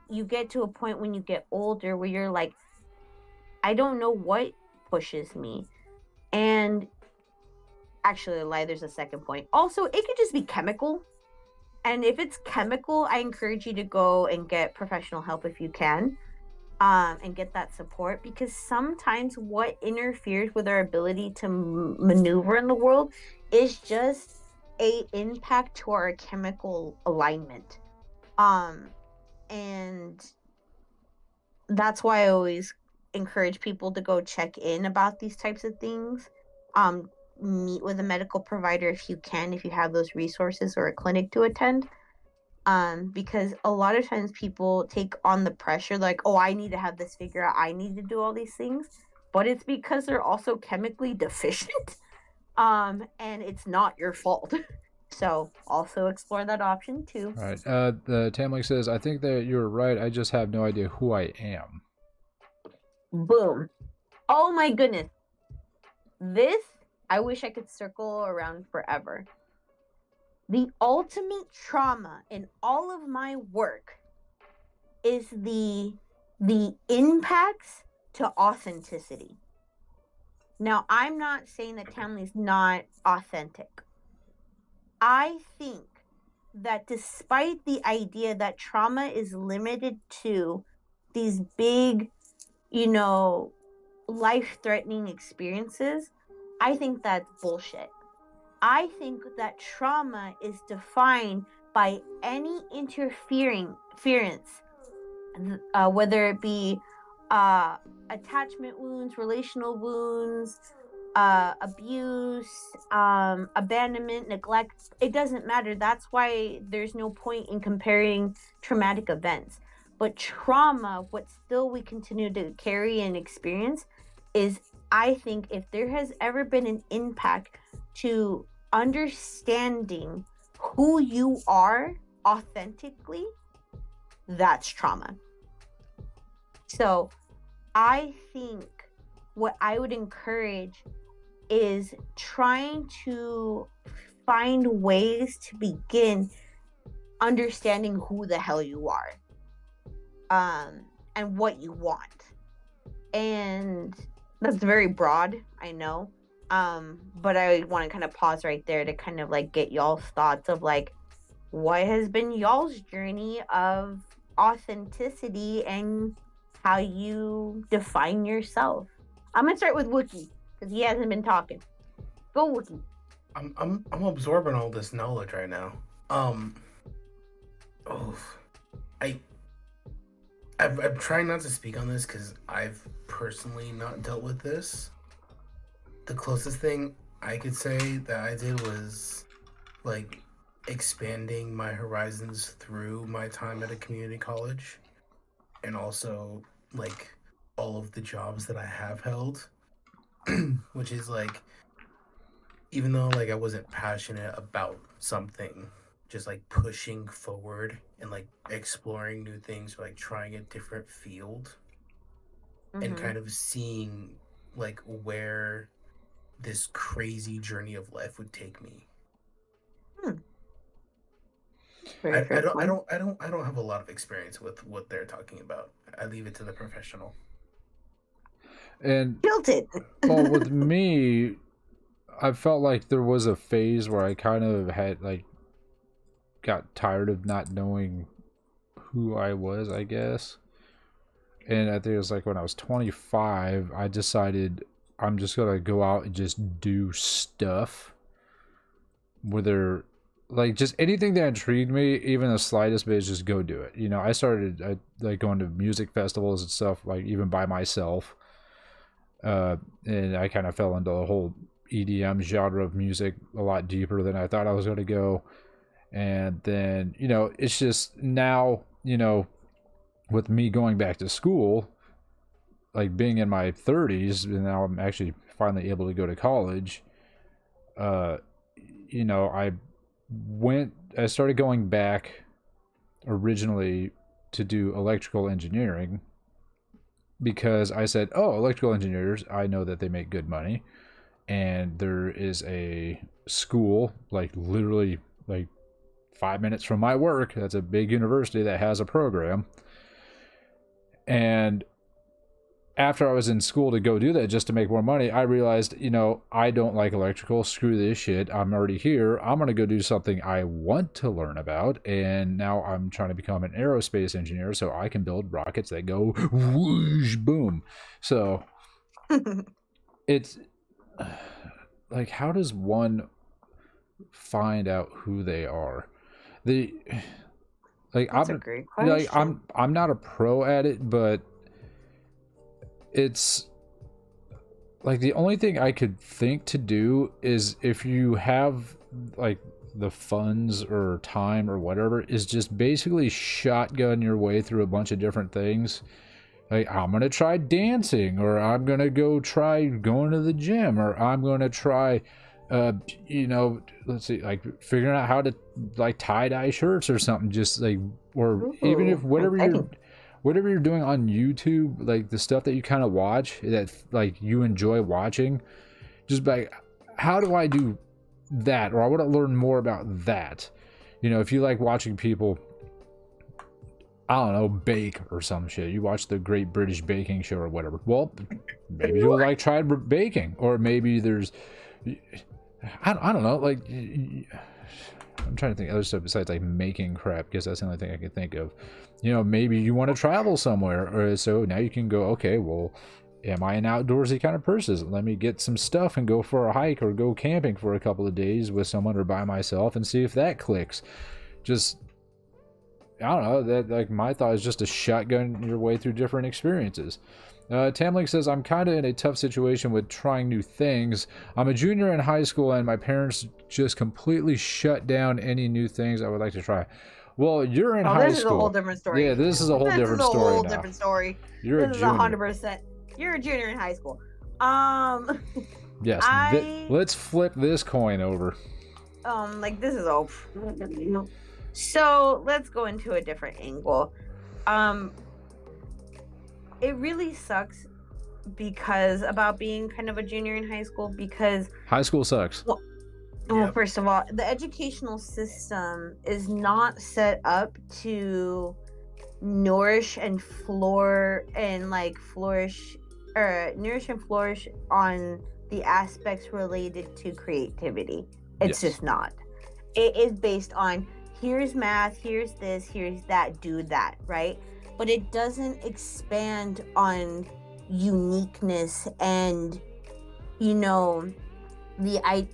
you get to a point when you get older where you're like, I don't know what pushes me. And actually, I lie, there's a second point. Also, it could just be chemical. And if it's chemical, I encourage you to go and get professional help if you can, and get that support, because sometimes what interferes with our ability to maneuver in the world is just a impact to our chemical alignment. And that's why I always encourage people to go check in about these types of things. Meet with a medical provider if you can, if you have those resources, or a clinic to attend. Because a lot of times people take on the pressure, like, oh, I need to have this figured out, I need to do all these things, but it's because they're also chemically deficient. And it's not your fault. So also explore that option too. All right. The Tamlink says, I think that you're right. I just have no idea who I am. Boom. Oh my goodness. This, I wish I could circle around forever. The ultimate trauma in all of my work is the impacts to authenticity. Now, I'm not saying that Tamley's not authentic. I think that despite the idea that trauma is limited to these big, life-threatening experiences, I think that's bullshit. I think that trauma is defined by any interference, whether it be attachment wounds, relational wounds, abuse, abandonment, neglect. It doesn't matter. That's why there's no point in comparing traumatic events. But trauma, what still we continue to carry and experience, is, I think, if there has ever been an impact to understanding who you are authentically, that's trauma. So I think what I would encourage is trying to find ways to begin understanding who the hell you are, and what you want. And that's very broad, I know. But I want to kind of pause right there to kind of like get y'all's thoughts of like, what has been y'all's journey of authenticity and how you define yourself. I'm gonna start with Wookie because he hasn't been talking. Go, Wookie. I'm absorbing all this knowledge right now. I'm trying not to speak on this because I've personally not dealt with this. The closest thing I could say that I did was like expanding my horizons through my time at a community college, and also like all of the jobs that I have held, which is like, even though like I wasn't passionate about something, just like pushing forward and like exploring new things, or like trying a different field, and kind of seeing like where this crazy journey of life would take me. I don't have a lot of experience with what they're talking about. I leave it to the professional. And built it. well, with me, I felt like there was a phase where I kind of had like got tired of not knowing who I was, I guess. And I think it was like when I was 25, I decided I'm just gonna go out and just do stuff. Whether like just anything that intrigued me, even the slightest bit, just go do it. You know, I started like going to music festivals and stuff, like even by myself. And I kind of fell into the whole EDM genre of music a lot deeper than I thought I was going to go. And then, you know, it's just now, you know, with me going back to school, like being in my 30s, and now I'm actually finally able to go to college. You know, I started going back originally to do electrical engineering because I said, oh, electrical engineers, I know that they make good money. And there is a school, like literally like 5 minutes from my work, that's a big university that has a program. And after I was in school to go do that just to make more money, I realized, you know, I don't like electrical. Screw this shit. I'm already here. I'm going to go do something I want to learn about. And now I'm trying to become an aerospace engineer so I can build rockets that go whoosh, boom. So it's like, how does one find out who they are? That's a great question. Like, I'm not a pro at it, but it's like the only thing I could think to do is, if you have like the funds or time or whatever, is just basically shotgun your way through a bunch of different things. Like, I'm gonna try dancing, or I'm gonna go try going to the gym, or I'm gonna try you know, let's see, like figuring out how to like tie-dye shirts or something, just like, or even if whatever you're doing on YouTube, like the stuff that you kind of watch that like you enjoy watching, just like, how do I do that? Or I want to learn more about that. You know, if you like watching people, I don't know, bake or some shit, you watch the Great British Baking Show or whatever, well, maybe you'll like try baking. Or maybe there's, I don't know, like, I'm trying to think of other stuff besides like making crap, because that's the only thing I can think of. You know, maybe you want to travel somewhere, or so now you can go, okay, well, am I an outdoorsy kind of person? Let me get some stuff and go for a hike or go camping for a couple of days with someone or by myself and see if that clicks. Just, I don't know, that, like, my thought is just to shotgun your way through different experiences. Tamlink says, I'm kind of in a tough situation with trying new things. I'm a junior in high school and my parents just completely shut down any new things I would like to try. Well, you're in high school. This is a whole different story. Yeah, this is a whole different story. This is a whole now. different story. You're this a junior. Is 100%. You're a junior in high school. Yes. Let's flip this coin over. Like this is all. So let's go into a different angle. It really sucks because about being kind of a junior in high school, because high school sucks. Well, first of all, the educational system is not set up to nourish and flourish on the aspects related to creativity. It's just not. It is based on here's math, here's this, here's that, do that, right? But it doesn't expand on uniqueness and, you know,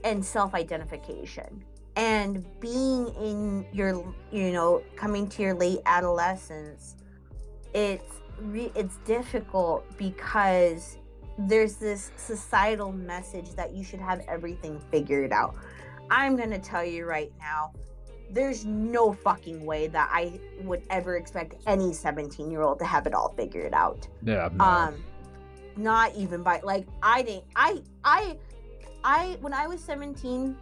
and self-identification. And being in your, you know, coming to your late adolescence, it's difficult because there's this societal message that you should have everything figured out. I'm gonna tell you right now, there's no fucking way that I would ever expect any 17-year-old to have it all figured out. Yeah. No. Not even by, like, when I was 17,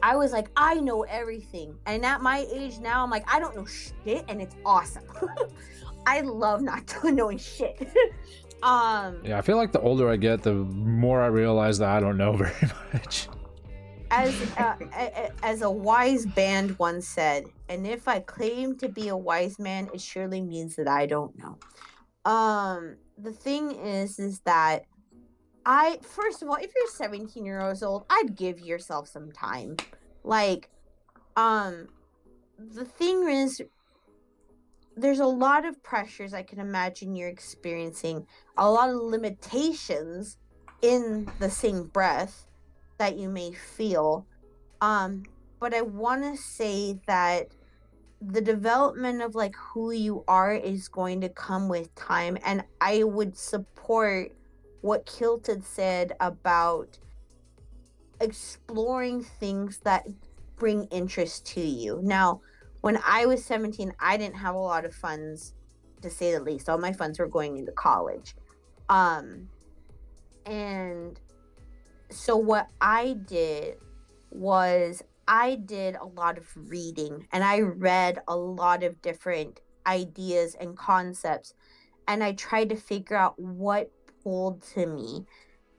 I was like, I know everything. And at my age now, I'm like, I don't know shit, and it's awesome. I love not knowing shit. Yeah, I feel like the older I get, the more I realize that I don't know very much. As a wise band once said, and if I claim to be a wise man, it surely means that I don't know. The thing is that first of all, if you're 17 years old, I'd give yourself some time. Like, the thing is, there's a lot of pressures I can imagine you're experiencing, a lot of limitations in the same breath that you may feel. But I want to say that the development of like who you are is going to come with time, and I would support what Kilted said about exploring things that bring interest to you. Now, when I was 17, I didn't have a lot of funds, to say the least. All my funds were going into college. And so what I did was I did a lot of reading, and I read a lot of different ideas and concepts, and I tried to figure out what pulled to me.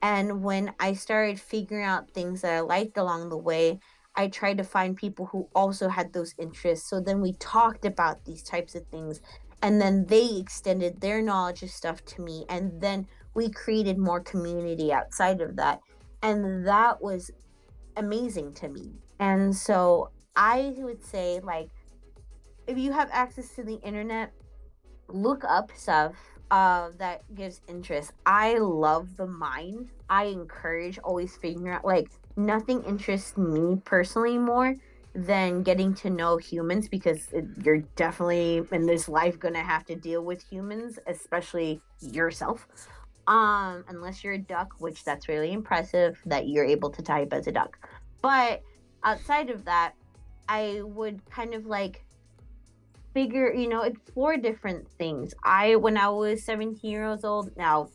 And when I started figuring out things that I liked along the way, I tried to find people who also had those interests. So then we talked about these types of things, and then they extended their knowledge of stuff to me, and then we created more community outside of that. And that was amazing to me. And so I would say, like, if you have access to the internet, look up stuff that gives interest. I love the mind. I encourage always figuring out, like, nothing interests me personally more than getting to know humans, because you're definitely in this life gonna have to deal with humans, especially yourself. Unless you're a duck, which that's really impressive that you're able to type as a duck. But outside of that, I would kind of like explore different things. When I was 17 years old, now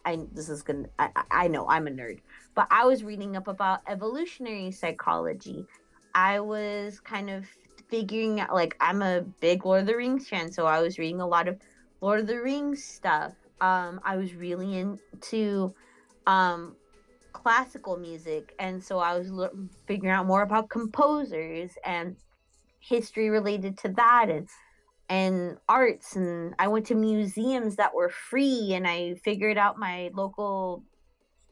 I know I'm a nerd, but I was reading up about evolutionary psychology. I was kind of figuring out, like, I'm a big Lord of the Rings fan, so I was reading a lot of Lord of the Rings stuff. I was really into classical music, and so I was figuring out more about composers and history related to that, and arts, and I went to museums that were free, and I figured out my local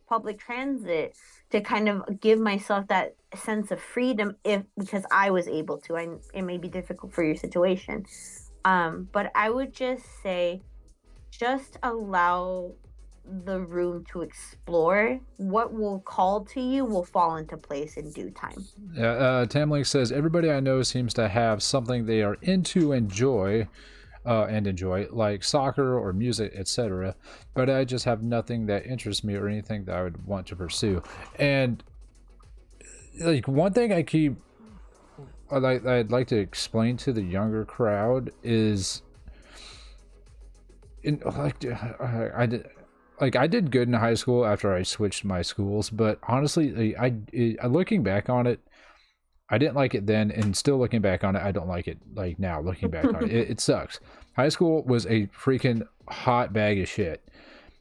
public transit to kind of give myself that sense of freedom, if because I was able to. It may be difficult for your situation, but I would just say, just allow the room to explore. What will call to you will fall into place in due time. Yeah, Tamlink says, everybody I know seems to have something they are into enjoy, like soccer or music, etc. But I just have nothing that interests me or anything that I would want to pursue. And like one thing I'd like to explain to the younger crowd is, I did good in high school after I switched my schools, but honestly, looking back on it, I didn't like it then, and still looking back on it, I don't like it like now. Looking back on it, it sucks. High school was a freaking hot bag of shit.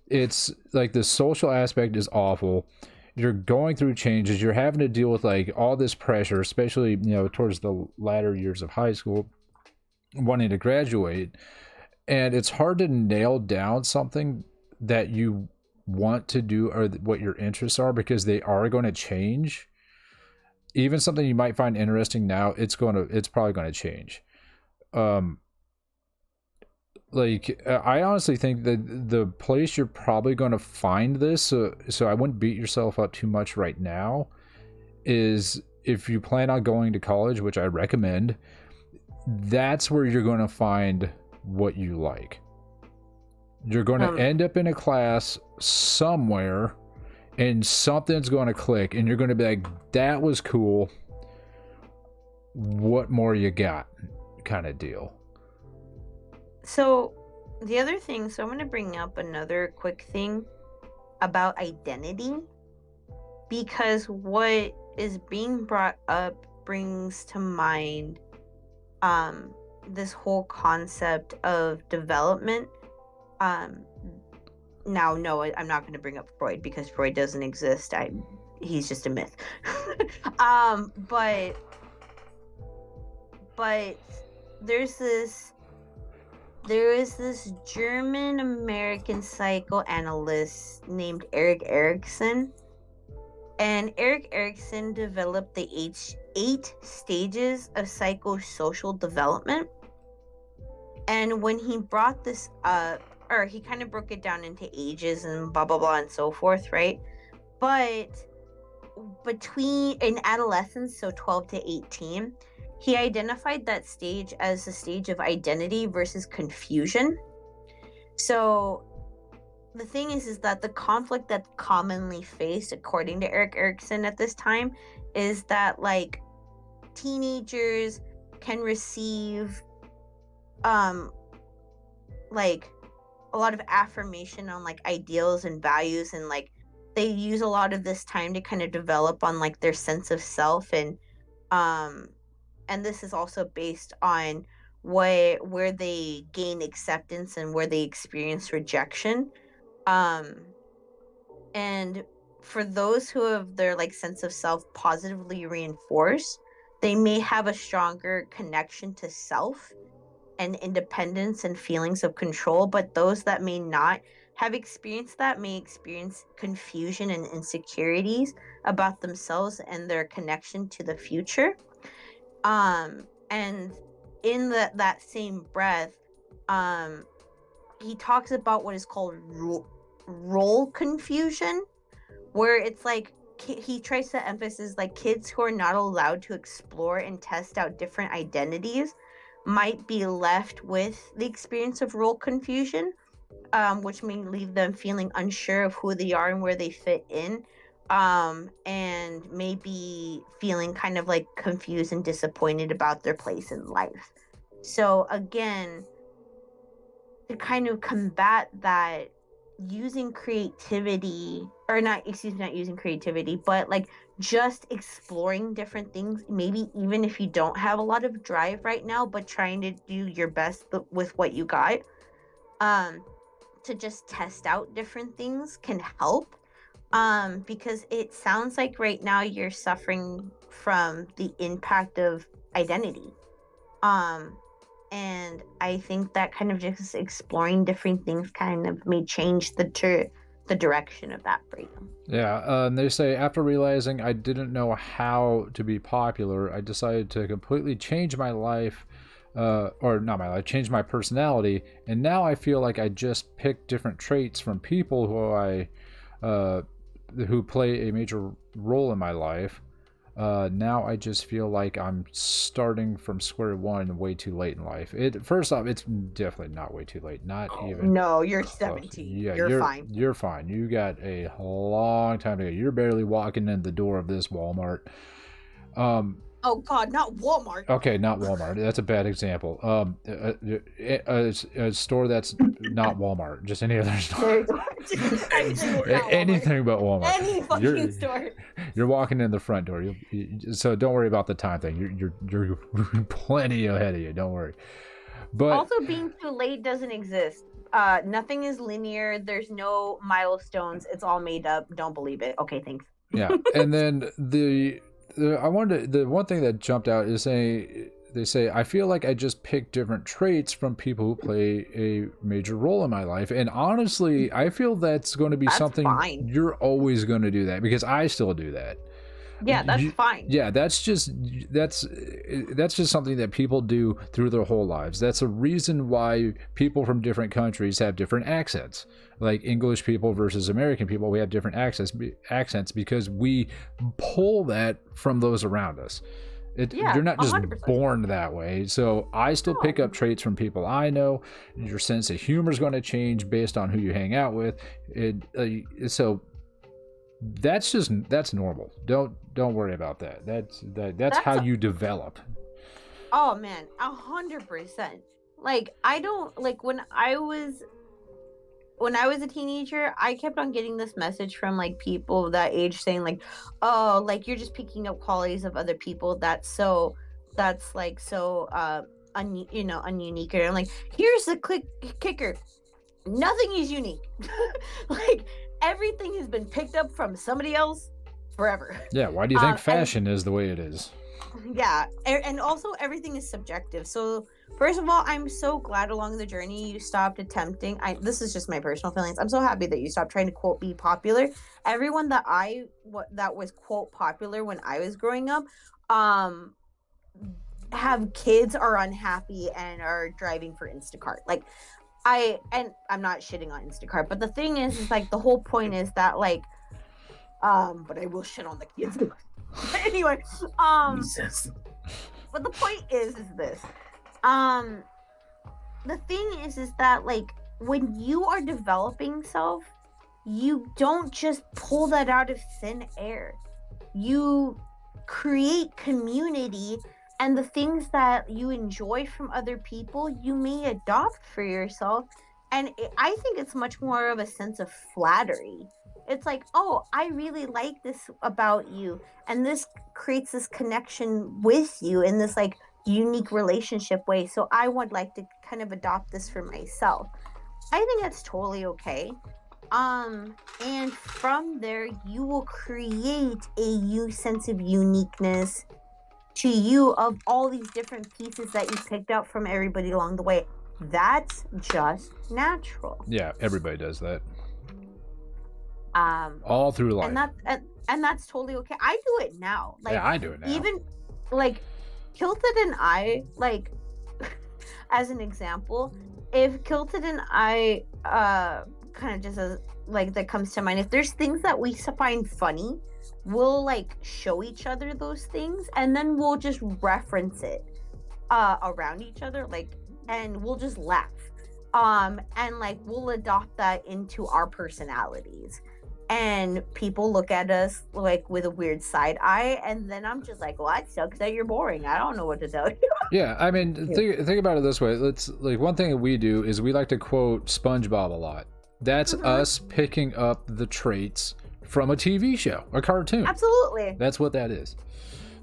It's like the social aspect is awful. You're going through changes. You're having to deal with like all this pressure, especially towards the latter years of high school, wanting to graduate, and it's hard to nail down something that you want to do or what your interests are, because they are going to change. Even something you might find interesting now, it's probably going to change. I honestly think that the place you're probably going to find this, so I wouldn't beat yourself up too much right now, is if you plan on going to college, which I recommend, that's where you're going to find what you like. You're going to end up in a class somewhere and something's going to click and you're going to be like, that was cool. What more you got? Kind of deal. So the other thing, so I'm going to bring up another quick thing about identity, because what is being brought up brings to mind this whole concept of development. Now, no, I'm not going to bring up Freud, because Freud doesn't exist. He's just a myth. But there is this German American psychoanalyst named Erik Erikson, and Erik Erikson developed the 8 stages of psychosocial development. And when he brought this up, or he kind of broke it down into ages and blah blah blah and so forth, right? But in adolescence, so 12 to 18, he identified that stage as a stage of identity versus confusion. So the thing is that the conflict that's commonly faced, according to Erik Erikson at this time, is that like teenagers can receive like a lot of affirmation on like ideals and values, and like they use a lot of this time to kind of develop on like their sense of self, and this is also based on where they gain acceptance and where they experience rejection. And for those who have their like sense of self positively reinforced, they may have a stronger connection to self and independence and feelings of control, but those that may not have experienced that may experience confusion and insecurities about themselves and their connection to the future. And in that same breath, he talks about what is called role confusion, where it's like he tries to emphasize like kids who are not allowed to explore and test out different identities might be left with the experience of role confusion, which may leave them feeling unsure of who they are and where they fit in, and maybe feeling kind of like confused and disappointed about their place in life. So again, to kind of combat that, using creativity, or not, excuse me, not using creativity, but like just exploring different things, maybe even if you don't have a lot of drive right now, but trying to do your best with what you got, to just test out different things can help. Because it sounds like right now you're suffering from the impact of identity. And I think that kind of just exploring different things kind of may change the direction of that for you. Yeah, and they say, after realizing I didn't know how to be popular, I decided to completely change my life, or not my life, change my personality, and now I feel like I just pick different traits from people who play a major role in my life. Now I just feel like I'm starting from square one way too late in life. First off, it's definitely not way too late. Not even. No, you're close. 17. Yeah, you're fine. You're fine. You got a long time to go. You're barely walking in the door of this Walmart. Oh God, not Walmart. Okay, not Walmart. That's a bad example. A store that's not Walmart. Just any other store. Anything but Walmart. Any fucking store. You're walking in the front door. So don't worry about the time thing. You're plenty ahead of you. Don't worry. But also, being too late doesn't exist. Nothing is linear. There's no milestones. It's all made up. Don't believe it. Okay, thanks. Yeah, and then the one thing that jumped out is they say, I feel like I just pick different traits from people who play a major role in my life. And honestly, I feel that's going to be something fine. You're always going to do that, because I still do that. Yeah, that's fine. Yeah, that's just something that people do through their whole lives. That's a reason why people from different countries have different accents. Like English people versus American people, we have different accents because we pull that from those around us. You're not just 100%. Born that way. So I still pick up traits from people I know. Your sense of humor is going to change based on who you hang out with. So that's normal. Don't worry about that. That's how you develop. Oh man, 100%. Like I don't like when I was a teenager, I kept on getting this message from like people that age saying like, oh, like you're just picking up qualities of other people. That's ununique. And I'm like, here's the kicker. Nothing is unique. Like everything has been picked up from somebody else forever. Yeah, why do you think fashion is the way it is? Yeah, and also everything is subjective. So first of all, I'm so glad along the journey you stopped attempting. This is just my personal feelings. I'm so happy that you stopped trying to quote be popular. Everyone that was quote popular when I was growing up, have kids, are unhappy, and are driving for Instacart. Like I'm not shitting on Instacart, but the thing is like the whole point is that like, but I will shit on the kids. Anyway, Jesus. but the point is this. The thing is that like when you are developing self, you don't just pull that out of thin air. You create community, and the things that you enjoy from other people, you may adopt for yourself. And I think it's much more of a sense of flattery. It's like, oh, I really like this about you, and this creates this connection with you in this like unique relationship way, so I would like to kind of adopt this for myself. I think that's totally okay. And from there you will create a sense of uniqueness to you of all these different pieces that you picked up from everybody along the way. That's just natural. Yeah, everybody does that. All through life. And that's totally okay. I do it now. Like, yeah, I do it now. Even like Kilted and I, like as an example, if Kilted and I kind of just as like that comes to mind, if there's things that we find funny, we'll like show each other those things, and then we'll just reference it around each other, like, and we'll just laugh. And like we'll adopt that into our personalities, and people look at us like with a weird side eye, and then I'm just like, well, that sucks that you're boring. I don't know what to tell you. Yeah, I mean, think about it this way. Let's like one thing that we do is we like to quote SpongeBob a lot. That's us picking up the traits from a TV show, a cartoon. Absolutely. That's what that is.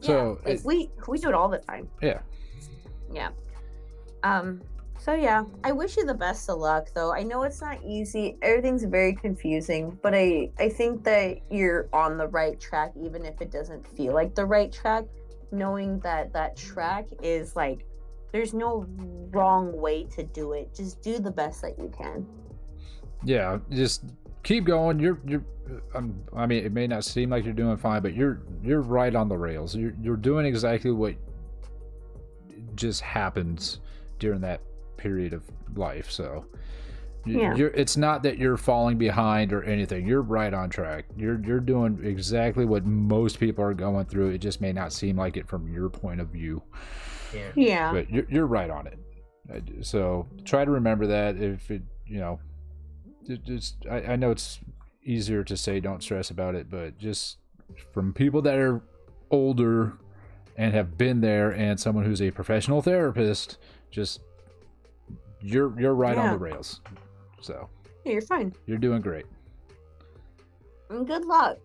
So like we do it all the time. Yeah. Yeah. So yeah, I wish you the best of luck though. I know it's not easy. Everything's very confusing, but I think that you're on the right track even if it doesn't feel like the right track, knowing that that track is like there's no wrong way to do it. Just do the best that you can. Yeah, just keep going. You're I mean, it may not seem like you're doing fine, but you're right on the rails. You're doing exactly what just happens during that period of life. So it's not that you're falling behind or anything. You're right on track. You're doing exactly what most people are going through. It just may not seem like it from your point of view. Yeah. But you're right on it. So try to remember that. If it, I know it's easier to say don't stress about it, but just from people that are older and have been there, and someone who's a professional therapist, just you're right on the rails. So you're fine. You're doing great. And good luck.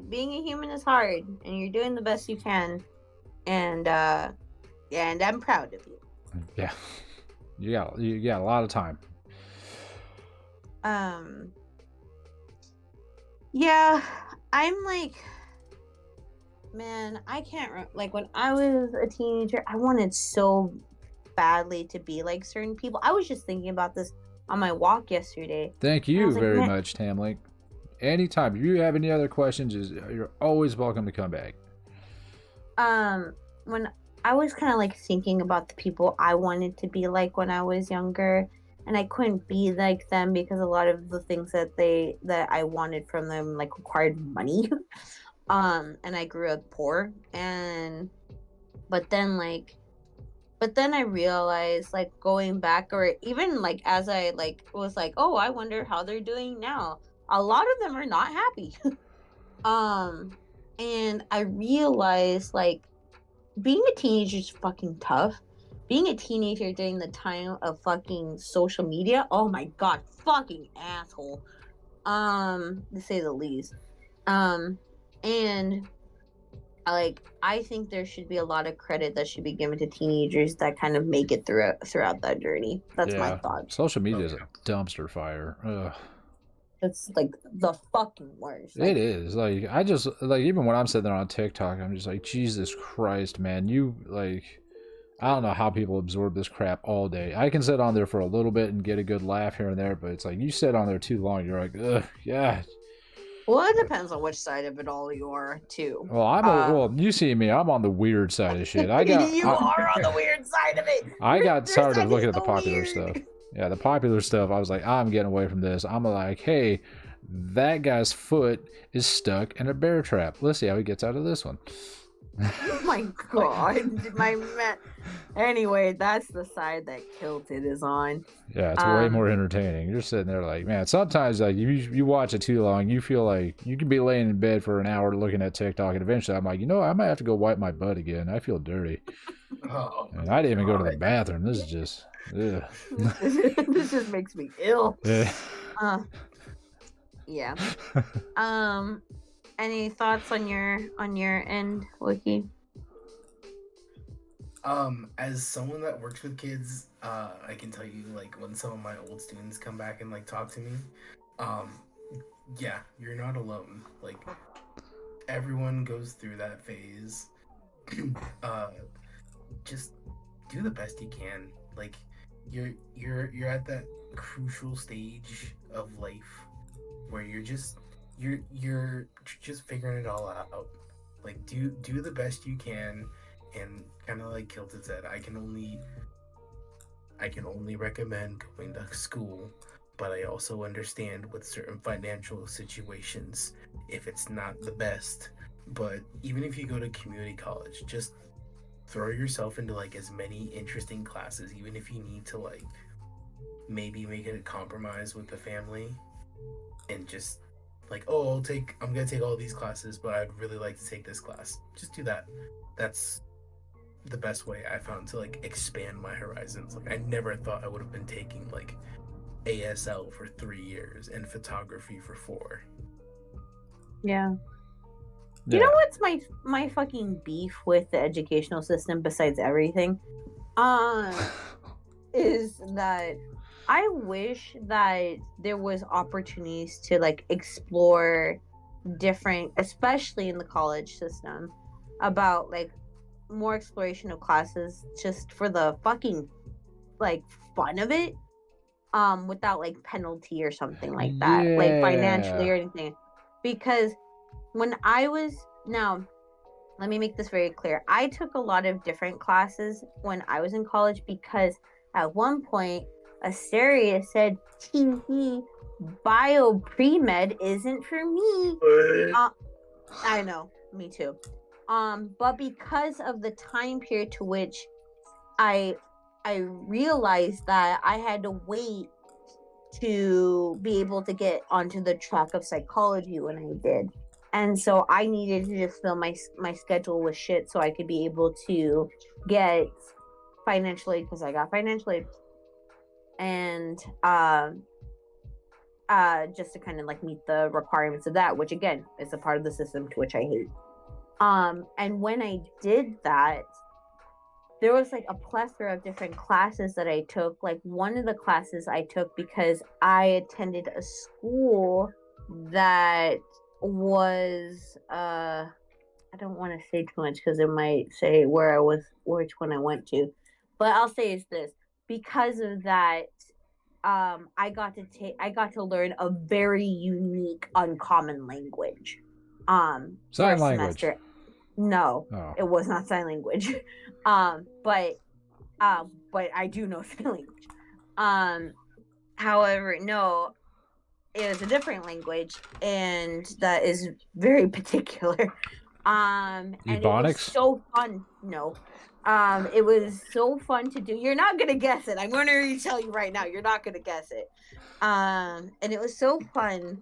Being a human is hard, and you're doing the best you can. And I'm proud of you. Yeah, you got a lot of time. Yeah, I'm like, man, I can't like when I was a teenager, I wanted so badly to be like certain people. I was just thinking about this on my walk yesterday. Thank you very much, Tamlink. Anytime if you have any other questions, you're always welcome to come back. When I was kind of like thinking about the people I wanted to be like when I was younger, and I couldn't be like them because a lot of the things that I wanted from them like required money. And I grew up poor, but then I realized, like, going back, or even like as I like was like, oh, I wonder how they're doing now. A lot of them are not happy. And I realized, like, being a teenager is fucking tough. Being a teenager during the time of fucking social media, oh my god, fucking asshole. To say the least. And I think there should be a lot of credit that should be given to teenagers that kind of make it throughout that journey. That's my thought. Social media is a dumpster fire. Ugh. It's like the fucking worst. It is. Like, I just, like, even when I'm sitting there on TikTok, I'm just like, Jesus Christ, man. I don't know how people absorb this crap all day. I can sit on there for a little bit and get a good laugh here and there, but it's like, you sit on there too long, you're like, ugh, yeah. Well, it depends on which side of it all you are, too. Well, well, you see me, I'm on the weird side of shit. You are on the weird side of it. I got tired of looking at the popular stuff. Yeah, the popular stuff, I was like, I'm getting away from this. I'm like, hey, that guy's foot is stuck in a bear trap. Let's see how he gets out of this one. Oh my god, my man. Anyway, that's the side that Kilted is on. Yeah, it's way more entertaining. You're sitting there like, man, sometimes like you watch it too long, you feel like you can be laying in bed for an hour looking at TikTok, and eventually I'm like, I might have to go wipe my butt again. I feel dirty. Oh, and I didn't even go to the bathroom. This is just, ugh. This just makes me ill. Yeah. Yeah. Any thoughts on your end, Wookie? As someone that works with kids, I can tell you, like, when some of my old students come back and like talk to me, yeah, you're not alone. Like, everyone goes through that phase. Just do the best you can. Like, you're at that crucial stage of life where you're just figuring it all out. Like, do the best you can, and kind of like Kilted said, I can only recommend going to school, but I also understand with certain financial situations if it's not the best. But even if you go to community college, just throw yourself into like as many interesting classes, even if you need to like maybe make it a compromise with the family, and just like, oh, I'm gonna take all these classes, but I'd really like to take this class. Just do that. That's the best way I found to like expand my horizons. Like, I never thought I would have been taking like ASL for 3 years and photography for 4. Yeah. Yeah. You know what's my fucking beef with the educational system besides everything? Is that I wish that there was opportunities to like explore different, especially in the college system, about like more exploration of classes just for the fucking like fun of it, without like penalty or something like that, like financially Yeah. or anything. Because when I was now, let me make this very clear. I took a lot of different classes when I was in college because at one point Asteria said, "TV bio pre-med isn't for me." I know, me too. But because of the time period to which I I realized that I had to wait to be able to get onto the track of psychology when I did. And so I needed to just fill my schedule with shit so I could be able to get financial aid because I got financial aid. And just to kind of like meet the requirements of that, which again is a part of the system to which I hate. And when I did that, there was like a plethora of different classes that I took. Like one of the classes I took because I attended a school that was I don't want to say too much because it might say where I was, which one I went to, but I'll say it's this. Because of that, I got to learn a very unique, uncommon language. For Sign a language. semester. No, Oh. it was not sign language. But I do know sign language. However, no, it is a different language, and that is very particular. And it was Ebonics? so fun. No, it was so fun to do. You're not gonna guess it. I'm going to tell you right now. You're not gonna guess it. And it was so fun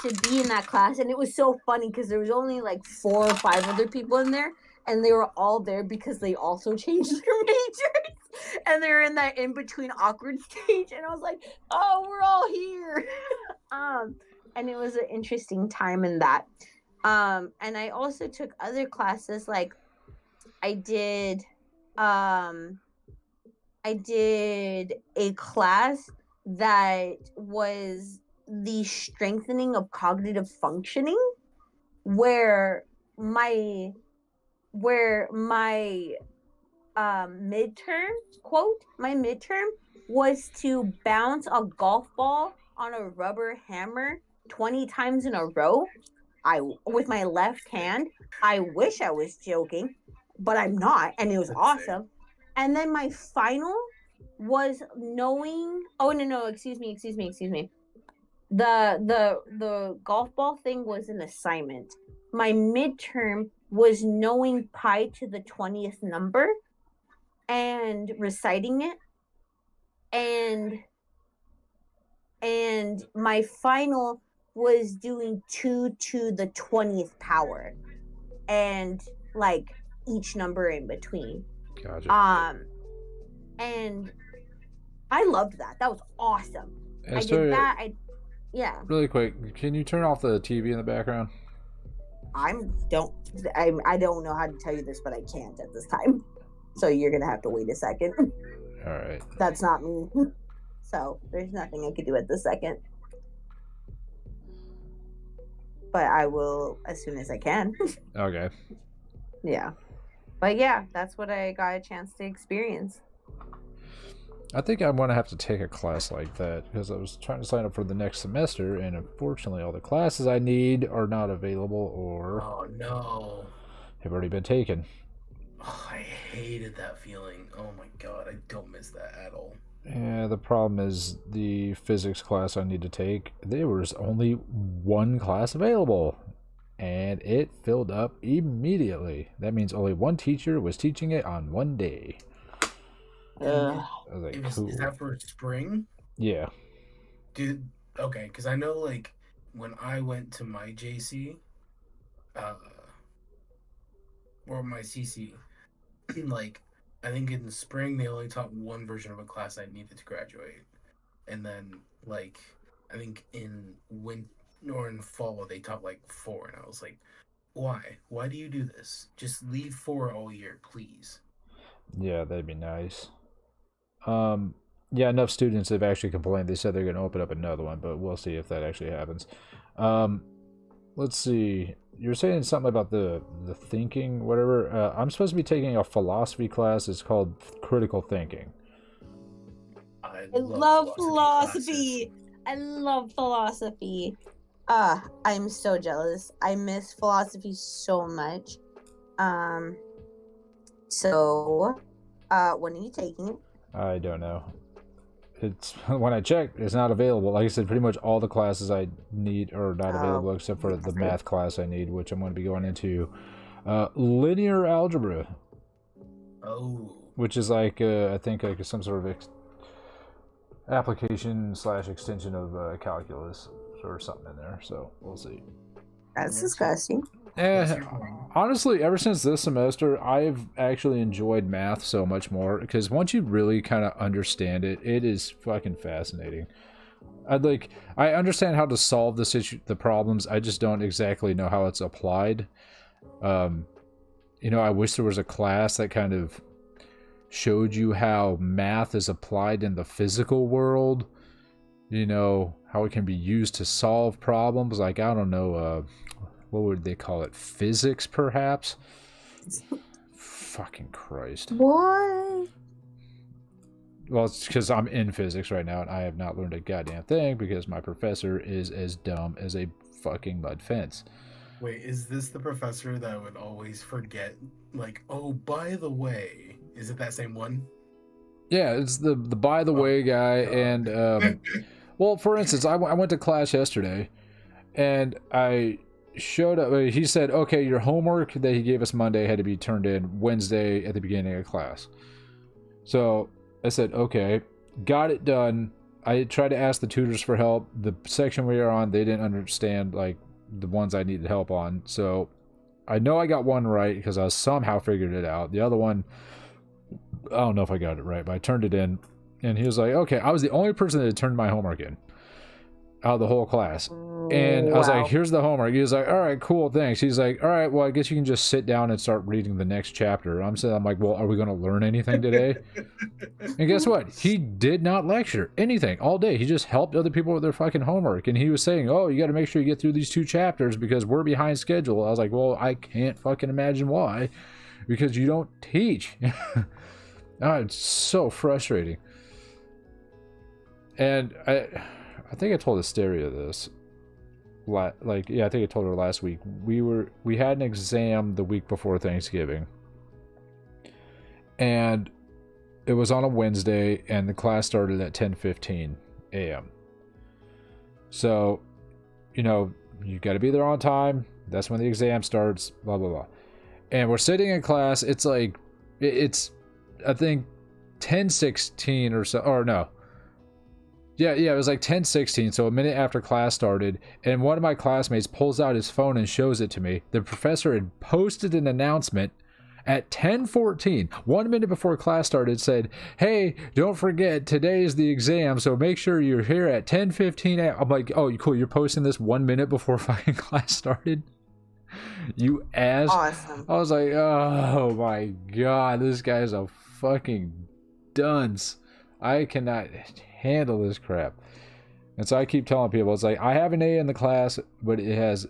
to be in that class, and it was so funny because there was only like 4 or 5 other people in there, and they were all there because they also changed their majors, and they were in that in between awkward stage, and I was like, oh, we're all here. And it was an interesting time in that. And I also took other classes, like I did I did a class that was the strengthening of cognitive functioning, where my midterm my midterm was to bounce a golf ball on a rubber hammer 20 times in a row, with my left hand. I wish I was joking, but I'm not, and it was awesome. And then my final was knowing. Oh no, excuse me. The golf ball thing was an assignment. My midterm was knowing pi to the 20th number and reciting it, and my final was doing 2 to the 20th power and like each number in between. Gotcha. And I loved that. That was awesome. And I so, did that. Yeah. really quick, can you turn off the TV in the background? I don't know how to tell you this, but I can't at this time. So you're gonna have to wait a second. All right. That's not me. So there's nothing I could do at this second. But I will as soon as I can. Okay. Yeah. But yeah, that's what I got a chance to experience. I think I'm going to have to take a class like that because I was trying to sign up for the next semester, and unfortunately all the classes I need are not available or Oh no. have already been taken. Oh, I hated that feeling. Oh my god, I don't miss that at all. Yeah, the problem is the physics class I need to take, there was only one class available, and it filled up immediately. That means only one teacher was teaching it on one day. I was like, cool. Is that for spring? Yeah. Dude, okay, because I know, like, when I went to my JC, or my CC, like, I think in the spring they only taught one version of a class I needed to graduate. And then like I think in winter or in fall they taught like 4, and I was like, why do you do this? Just leave 4 all year, please. Yeah, that'd be nice. Yeah, enough students have actually complained. They said they're going to open up another one, but we'll see if that actually happens. Let's see. You're saying something about the thinking, whatever. I'm supposed to be taking a philosophy class. It's called critical thinking. I love philosophy philosophy. I love philosophy. I'm so jealous. I miss philosophy so much. So, when are you taking it? I don't know. It's when I checked, it's not available. Like I said, pretty much all the classes I need are not available except for the math class I need, which I'm going to be going into linear algebra. Oh. Which is like I think like some sort of application / extension of calculus or something in there. So we'll see. That's disgusting. Honestly, ever since this semester, I've actually enjoyed math so much more because once you really kind of understand it, it is fucking fascinating. I understand how to solve the problems. I just don't exactly know how it's applied. I wish there was a class that kind of showed you how math is applied in the physical world. How it can be used to solve problems. Like, I don't know, what would they call it? Physics, perhaps? Fucking Christ. What? Well, it's because I'm in physics right now, and I have not learned a goddamn thing because my professor is as dumb as a fucking mud fence. Wait, is this the professor that would always forget, like, oh, by the way, is it that same one? Yeah, it's the by the way guy, and, well, for instance, I went to class yesterday, and I showed up. He said, okay, your homework that he gave us Monday had to be turned in Wednesday at the beginning of class. So I said, okay, got it done. I tried to ask the tutors for help. The section we were on, they didn't understand like the ones I needed help on. So I know I got one right because I somehow figured it out. The other one, I don't know if I got it right, but I turned it in, and he was like, okay, I was the only person that had turned my homework in out of the whole class. And I was like, here's the homework. He was like, all right, cool, thanks. He's like, all right, well, I guess you can just sit down and start reading the next chapter. I'm like, well, are we going to learn anything today? And guess what? He did not lecture anything all day. He just helped other people with their fucking homework. And he was saying, oh, you got to make sure you get through these 2 chapters because we're behind schedule. I was like, well, I can't fucking imagine why. Because you don't teach. Oh, it's so frustrating. And I think I told Asteria this. I think I told her last week. We had an exam the week before Thanksgiving, and it was on a Wednesday, and the class started at 10:15 a.m. So, you got to be there on time. That's when the exam starts. Blah blah blah. And we're sitting in class. It's like it's I think 10:16 or so, or no. Yeah, it was like 10:16, so a minute after class started, and one of my classmates pulls out his phone and shows it to me. The professor had posted an announcement at 10:14, 1 minute before class started, said, hey, don't forget, today is the exam, so make sure you're here at 10:15. I'm like, oh, cool, you're posting this 1 minute before fucking class started? You ass. Awesome. I was like, oh my god, this guy's a fucking dunce. I cannot handle this crap. And so I keep telling people, it's like, I have an A in the class, but it has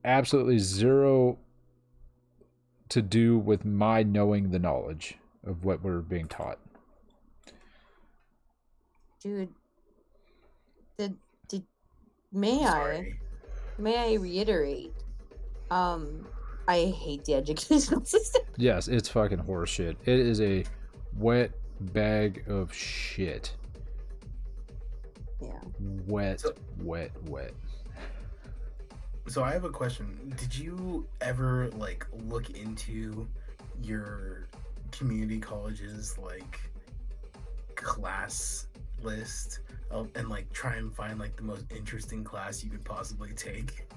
absolutely zero to do with my knowing the knowledge of what we're being taught. Dude, may I reiterate? I hate the educational system. Yes, it's fucking horse shit. It is a wet bag of shit. Yeah. Wet. So I have a question. Did you ever look into your community college's class list and try and find the most interesting class you could possibly take?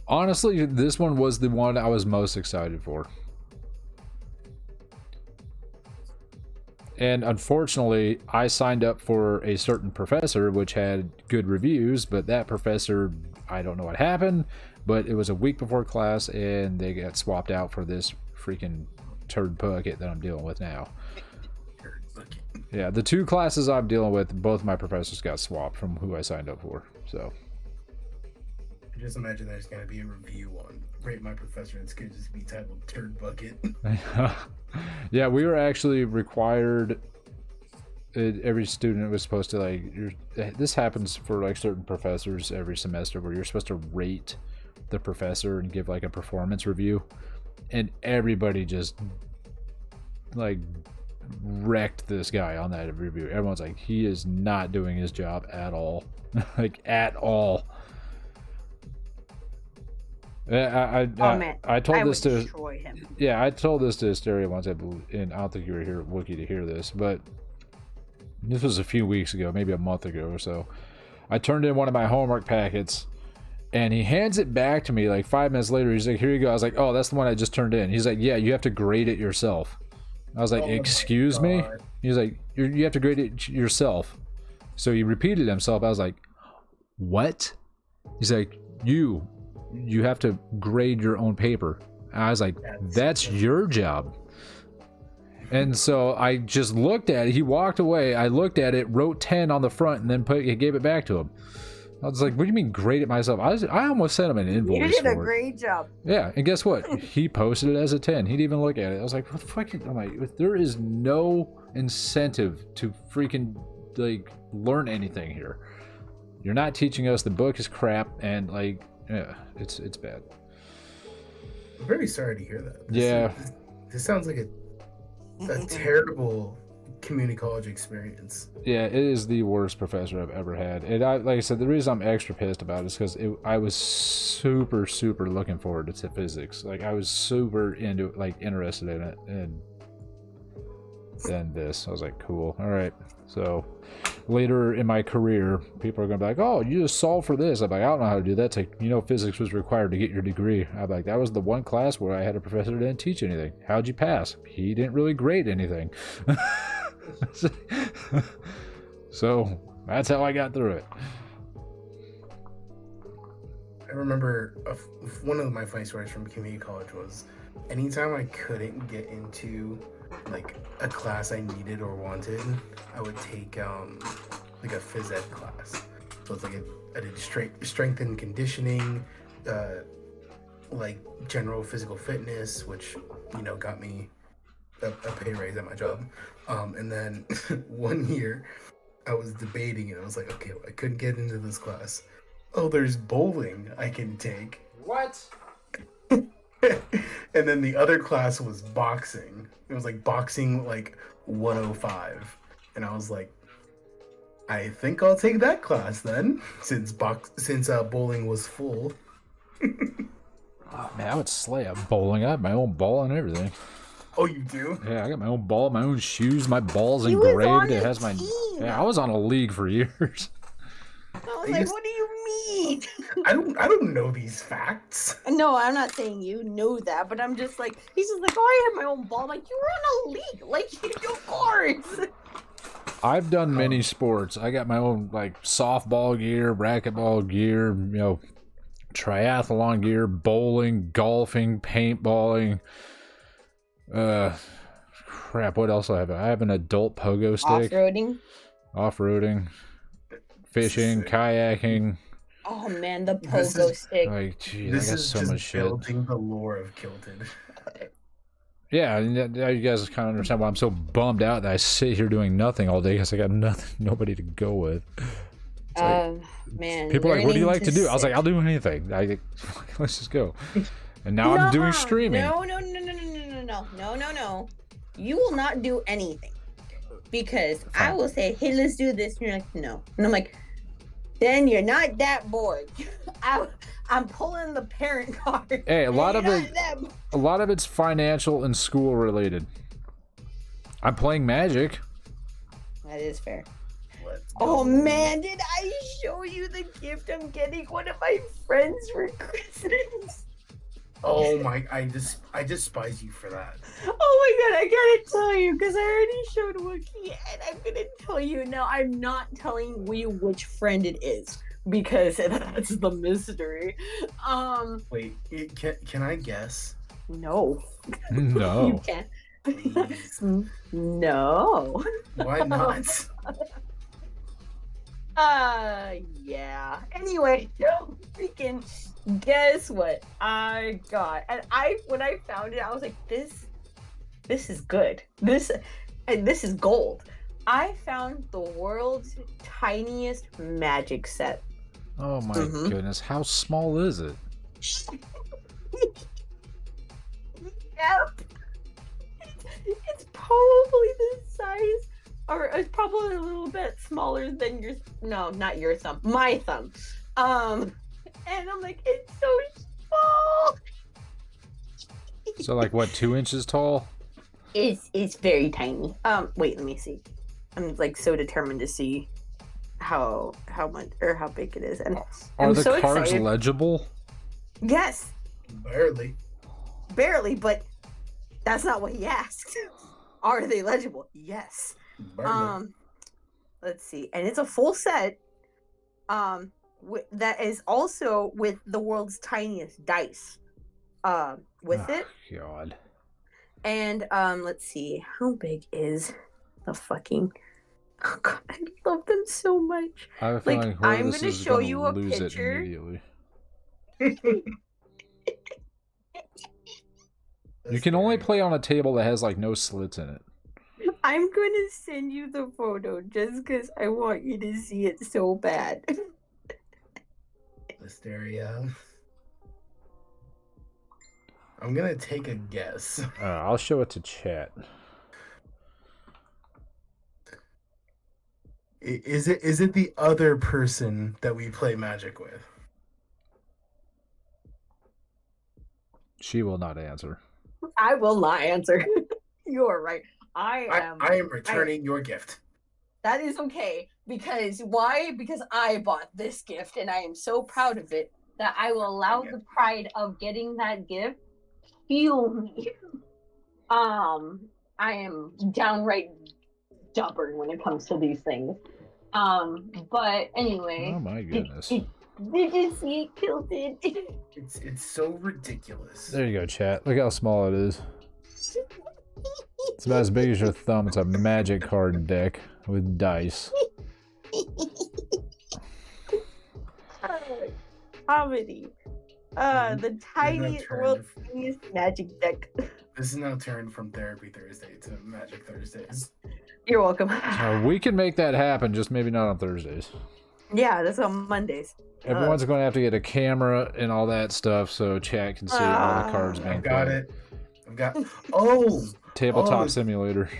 Honestly, this one was the one I was most excited for. And unfortunately, I signed up for a certain professor which had good reviews, but that professor, I don't know what happened, but it was a week before class and they got swapped out for this freaking turd bucket that I'm dealing with now. Yeah, the 2 classes I'm dealing with, both my professors got swapped from who I signed up for. So just imagine there's going to be a review on Rate My Professor and it's going to just be titled Turd Bucket. Yeah, we were actually required, every student was supposed to, like, this happens for, like, certain professors every semester where you're supposed to rate the professor and give, like, a performance review. And everybody just, like, wrecked this guy on that review. Everyone's like, he is not doing his job at all. Like, at all. I told this to destroy him. Yeah, I told this to Hysteria once, I believe, and I don't think you were here, Wookie, to hear this, but this was a few weeks ago, maybe a month ago or so. I turned in one of my homework packets, and he hands it back to me like 5 minutes later. He's like, "Here you go." I was like, "Oh, that's the one I just turned in." He's like, "Yeah, you have to grade it yourself." I was like, "Excuse me?" He's like, "You have to grade it yourself." So he repeated himself. I was like, "What?" He's like, You have to grade your own paper." I was like, "That's your job." And so I just looked at it. He walked away. I looked at it, wrote 10 on the front, and then gave it back to him. I was like, "What do you mean grade it myself?" I almost sent him an invoice. You did for a it. great job. Yeah, and guess what? He posted it as a 10. He didn't even look at it. I was like, "What the fuck?" I'm like, there is no incentive to freaking, like, learn anything here. You're not teaching us. The book is crap, and, like, yeah, it's bad. I'm very sorry to hear that. This sounds like a terrible community college experience. Yeah, it is the worst professor I've ever had. And like I said, the reason I'm extra pissed about it is because I was super looking forward to physics. Like, I was super interested in it, and then this, I was like, cool, all right. So later in my career, people are gonna be like, "Oh, you just solved for this." I'm like, "I don't know how to do that." It's like, physics was required to get your degree. I'm like, that was the one class where I had a professor that didn't teach anything. How'd you pass? He didn't really grade anything. So that's how I got through it. I remember one of my funny stories from community college was anytime I couldn't get into like a class I needed or wanted, I would take like a phys ed class. So it's like I did strength and conditioning, like general physical fitness, which got me a pay raise at my job. And then one year I was debating and I was like, okay, I couldn't get into this class. Oh, there's bowling I can take. What? And then the other class was boxing. It was like boxing like 105. And I was like, I think I'll take that class then, since bowling was full. Oh, man, I would slay a bowling. I have my own ball and everything. Oh, you do? Yeah, I got my own ball, my own shoes, my ball's engraved. It has my team. Yeah, I was on a league for years. I was like, what do you mean? I don't know these facts. No, I'm not saying you know that, but I'm just like, he's just like, oh, I have my own ball. I'm like, you were on a league, like, of course. I've done many sports. I got my own like softball gear, racquetball gear, triathlon gear, bowling, golfing, paintballing. Crap, what else do I have? I have an adult pogo stick. Off-roading, fishing, kayaking. Oh man, the pogo stick. Like, geez, This I got is so just much shit. building the lore of Kilted. Yeah, and now you guys kind of understand why I'm so bummed out that I sit here doing nothing all day because I got nobody to go with. Man. People are like, what do you like to do? I was like, I'll do anything. Let's just go. And now I'm doing streaming. No. You will not do anything. Because I will say, hey, let's do this. And you're like, no. And I'm like, then you're not that bored. I'm pulling the parent card. Hey, a lot of it's financial and school related. I'm playing Magic. That is fair. Oh man, did I show you the gift I'm getting one of my friends for Christmas? Oh my! I despise you for that. Oh my god, I gotta tell you, because I already showed Wookie, and I'm gonna tell you now. I'm not telling you which friend it is because that's the mystery. Wait, can I guess? No, you No. can't. Please. No. Why not? Yeah. Anyway, freaking guess what I got? And when I found it, I was like, this is good. This is gold. I found the world's tiniest magic set. Oh my Mhm. goodness. How small is it? Yep. It's probably the size, or it's probably a little bit smaller than your. No, not your thumb. My thumb. And I'm like, it's so small. So like what, 2 inches tall? It's very tiny. Wait, let me see. I'm like so determined to see how much or how big it is, and Are I'm the so cards excited. legible? Yes, Barely. barely, but that's not what he asked. Are they legible? Yes. Barely. Let's see, and it's a full set. That is also with the world's tiniest dice. With Oh, it, God. and let's see, how big is the fucking? Oh God, I love them so much. I have a Like, feeling whoever I'm this gonna is show gonna you a lose picture. it immediately. You can only play on a table that has like no slits in it. I'm gonna send you the photo just because I want you to see it so bad. Hysteria. I'm gonna take a guess. I'll show it to chat. Is it the other person that we play Magic with? She will not answer. I will not answer. You are right. I am. I am returning your gift. That is okay. Because why? Because I bought this gift and I am so proud of it that I will allow the pride of getting that gift fuel me. I am downright stubborn when it comes to these things. But anyway. Oh my goodness. Did you see it, Kilton? It's so ridiculous. There you go, chat. Look how small it is. It's about as big as your thumb. It's a magic card deck with dice. Comedy. The tiniest, turned- world's tiniest magic deck. This is now turned from Therapy Thursday to Magic Thursdays. You're welcome. We can make that happen, just maybe not on Thursdays. Yeah, that's on Mondays. Everyone's going to have to get a camera and all that stuff so chat can see all the cards being I've got played. it. I've got. Oh, Tabletop Oh. Simulator.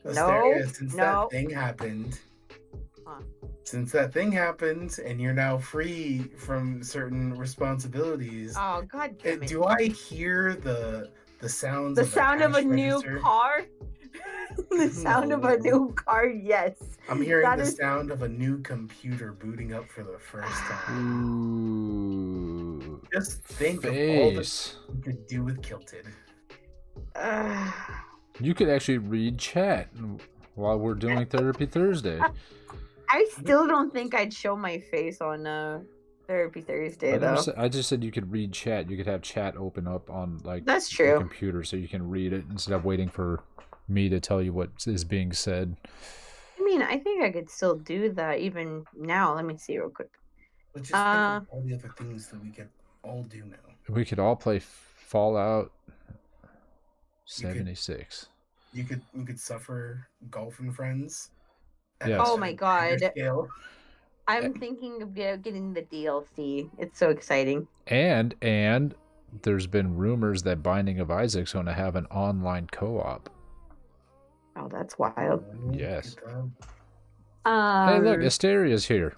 Hysteria, since no. that thing happened. Huh. Since that thing happened, and you're now free from certain responsibilities. Oh God damn it! Do I hear the sounds? The of sound of a cash new register? car. The sound of a new car. Yes. I'm hearing That the is- sound of a new computer booting up for the first time. Ooh. Just think of all the Face. you could do with Kilted. You could actually read chat while we're doing Therapy Thursday. I still don't think I'd show my face on Therapy Thursday though. I just said you could read chat. You could have chat open up on like That's your true. computer so you can read it instead of waiting for me to tell you what is being said. I mean, I think I could still do that even now. Let me see real quick. But just think of all the other things that we could all do now. We could all play Fallout 76. You could suffer Golf and Friends. Yes. Oh my God. Scale. I'm thinking of getting the DLC. It's so exciting. And there's been rumors that Binding of Isaac's going to have an online co-op. Oh, that's wild. Yes. Good job. Hey, look, Asteria's here.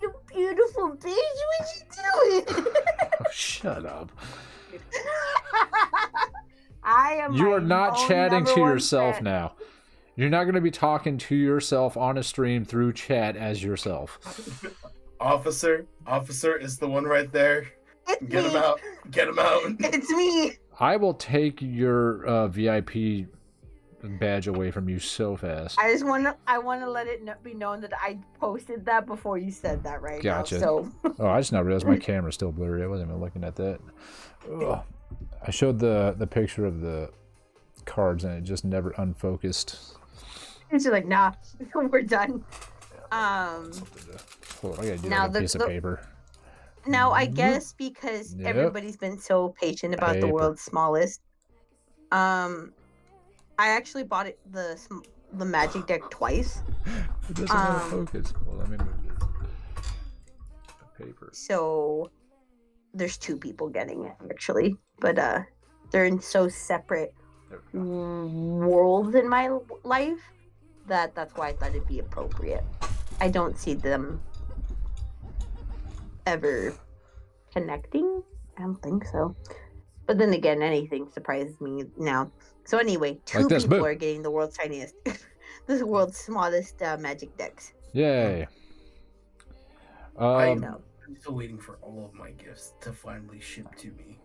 You beautiful bitch, what you doing? Oh, shut up. I am. You are my not own chatting to number one yourself fan. now. You're not going to be talking to yourself on a stream through chat as yourself. Officer is the one right there. It's Get him me. out. Get him out. It's me. I will take your VIP badge away from you so fast. I want to let it be known that I posted that before you said that right Gotcha. now. So Oh, I just now realized my camera's still blurry. I wasn't even looking at that. Ugh. I showed the picture of the cards and it just never unfocused. it's just like, nah, we're done. Hold on, I gotta do Now like a piece of the- paper. Now I guess because Yep. everybody's been so patient about the Paper. world's smallest, I actually bought the magic deck twice. It doesn't want to focus. Well, let me move this. Paper. So there's two people getting it actually, but they're in so separate There we go. worlds in my life that's why I thought it'd be appropriate. I don't see them ever connecting. I don't think so. But then again, anything surprises me now. So anyway, two Like this, people boom. are getting the world's tiniest, the world's smallest magic decks. Yay. I Um, know. I'm still waiting for all of my gifts to finally ship to me.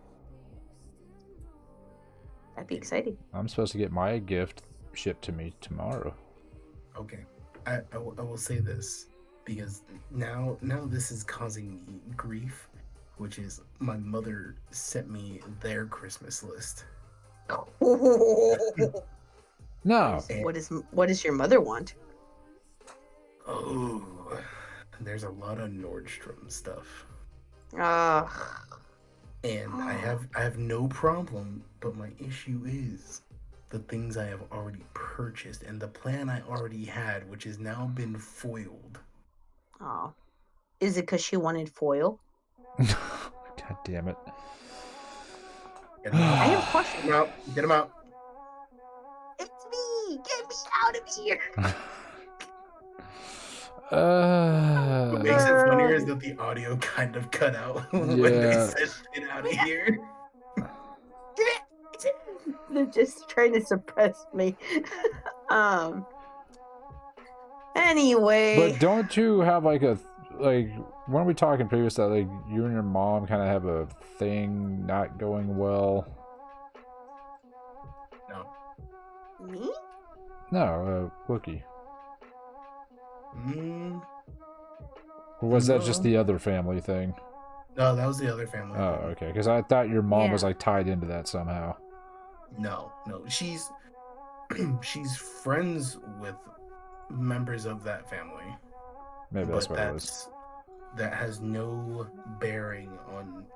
That'd be exciting. I'm supposed to get my gift shipped to me tomorrow. Okay, I will say this because now this is causing me grief, which is my mother sent me their Christmas list. No. What does your mother want? Oh, there's a lot of Nordstrom stuff, Ugh. and I have no problem, but my issue is the things I have already purchased and the plan I already had, which has now been foiled. Oh. Is it because she wanted foil? God damn it. Get him I out. have questions. Get him out. Get him out. It's me! Get me out of here! What makes it funnier is that the audio kind of cut out when they Yeah. said "get out of here." They're just trying to suppress me. Anyway. But don't you have like weren't we talking previous that like you and your mom kind of have a thing not going well? No. Me? No, Wookie. Mm, Or was that No. just the other family thing? no, that was the other family. Oh, okay. Because I thought your mom was Yeah. like tied into that somehow. No. She's she's friends with members of that family. Maybe that's but what it was. that has no bearing on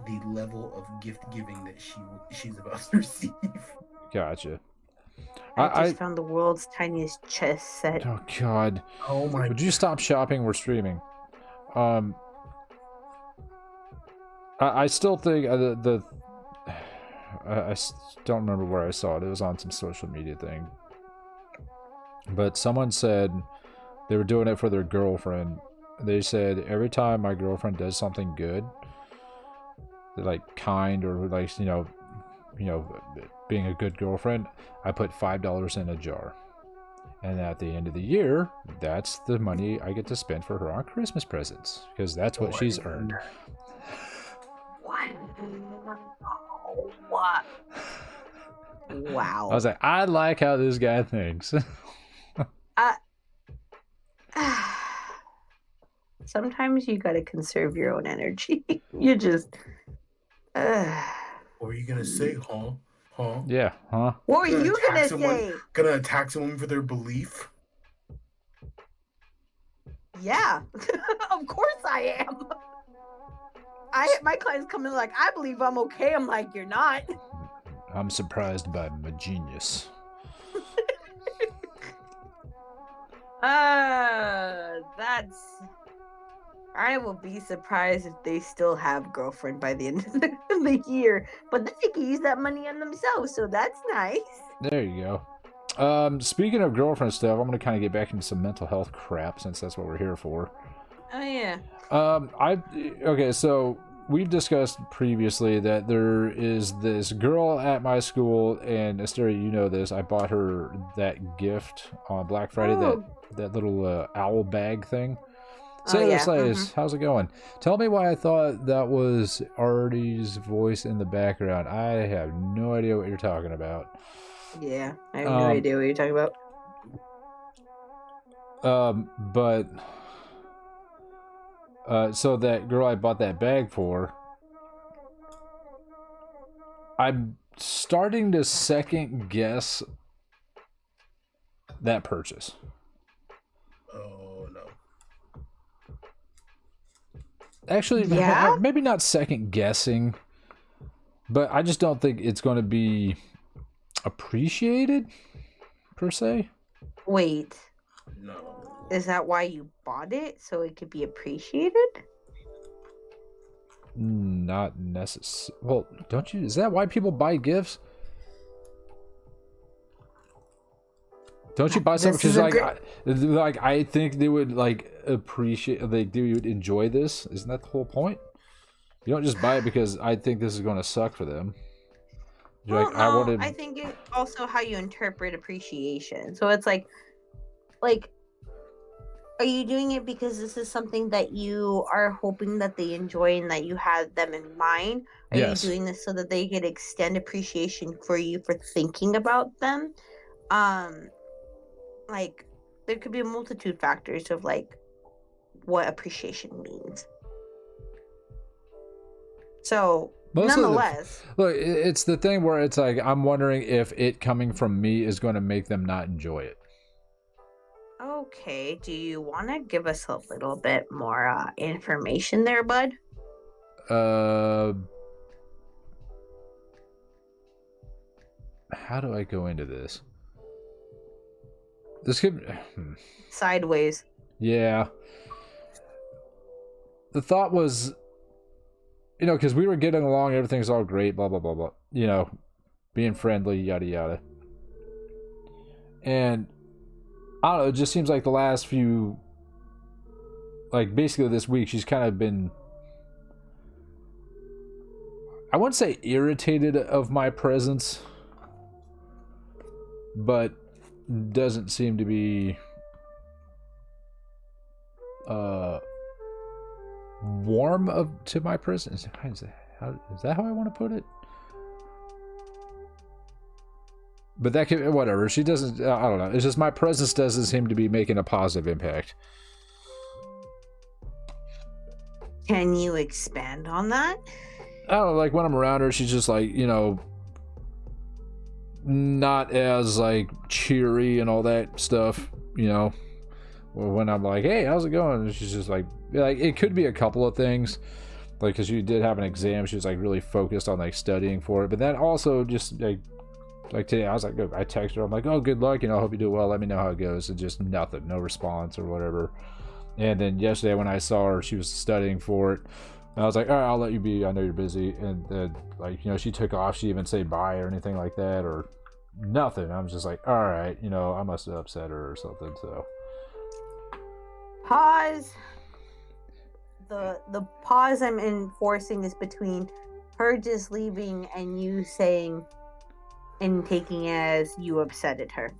the level of gift giving that she's about to receive. Gotcha. I just found the world's tiniest chess set. Oh God. Oh my! Would you stop shopping? We're streaming. I still think I don't remember where I saw it. It was on some social media thing. But someone said they were doing it for their girlfriend. They said every time my girlfriend does something good, like kind or like you know, being a good girlfriend, I put $5 in a jar. And at the end of the year, that's the money I get to spend for her on Christmas presents because that's what she's earned. What? What? Wow. I was like, I like how this guy thinks. Sometimes you gotta conserve your own energy. You just. What were you gonna say, huh? Huh? Yeah, huh? What were Gonna you attack gonna someone- say? Gonna attack someone for their belief? Yeah, of course I am. My clients come in like, I believe I'm okay. I'm like, you're not. I'm surprised by my genius. That's. I will be surprised if they still have girlfriend by the end of the year. But then they can use that money on themselves, so that's nice. There you go. Speaking of girlfriend stuff, I'm gonna kind of get back into some mental health crap since that's what we're here for. Oh yeah. Okay, so we've discussed previously that there is this girl at my school, and Asteria, you know this. I bought her that gift on Black Friday, Oh. that little owl bag thing. Sailor yeah. Slays, how's it going? Tell me why I thought that was Artie's voice in the background. I have no idea what you're talking about. Yeah, I have no idea what you're talking about. But so that girl I bought that bag for, I'm starting to second guess that purchase. Oh no. Actually, Yeah? maybe not second guessing, but I just don't think it's going to be appreciated per se. Wait, No. is that why you bought it? So it could be appreciated? Not necessary. Well, don't you? Is that why people buy gifts? Don't you buy something This is because a I think they would like appreciate, like they would enjoy this? Isn't that the whole point? You don't just buy it because I think this is going to suck for them. You're Well, like, no, I I think it also how you interpret appreciation. So it's like, are you doing it because this is something that you are hoping that they enjoy and that you had them in mind? Are Yes. you doing this so that they could extend appreciation for you for thinking about them? Like, there could be a multitude factors of like what appreciation means. So nonetheless, look, it's the thing where it's like I'm wondering if it coming from me is going to make them not enjoy it. okay, do you want to give us a little bit more information there, bud? How do I go into this? This could Sideways. Yeah. The thought was, because we were getting along, everything's all great, blah, blah, blah, blah. Being friendly, yada, yada. And, I don't know, it just seems like the last few, like, basically this week, she's kind of been, I wouldn't say irritated of my presence, but doesn't seem to be warm to my presence. Is that how I want to put it? But that could, whatever. She doesn't, I don't know. It's just my presence doesn't seem to be making a positive impact. Can you expand on that? I don't know, like when I'm around her, she's just like, not as like cheery and all that stuff, when I'm like, hey, how's it going? And she's just like it could be a couple of things, like because she did have an exam, she was like really focused on like studying for it, but then also just like today I was like, I texted her, I'm like, oh, good luck, I hope you do well, let me know how it goes, and just nothing, no response or whatever. And then yesterday when I saw her, she was studying for it, and I was like, all right, I'll let you be, I know you're busy. And then like she took off, she didn't even say bye or anything like that or nothing. I'm just like, all right, I must have upset her or something. So pause. The pause I'm enforcing is between her just leaving and you saying and taking as you upsetted her.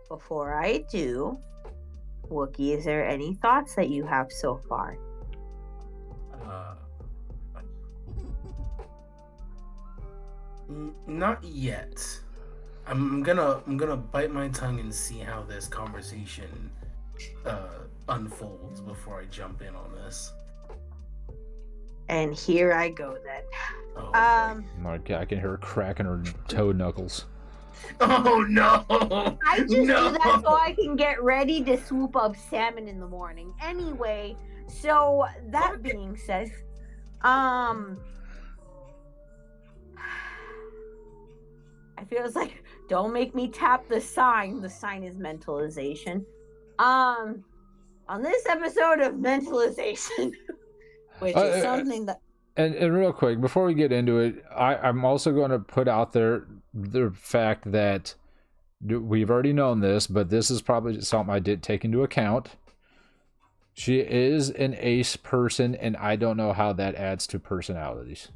Before I do, Wookie, is there any thoughts that you have so far? Not yet. I'm gonna bite my tongue and see how this conversation unfolds before I jump in on this. And here I go then. Oh, okay, I can hear her cracking her toe knuckles. oh no! I just do that so I can get ready to swoop up salmon in the morning. Anyway, so that being said, I feel it's like, don't make me tap the sign. The sign is mentalization. On this episode of mentalization, which is something that. And real quick, before we get into it, I'm also going to put out there the fact that we've already known this, but this is probably something I did take into account. She is an ace person, and I don't know how that adds to personalities.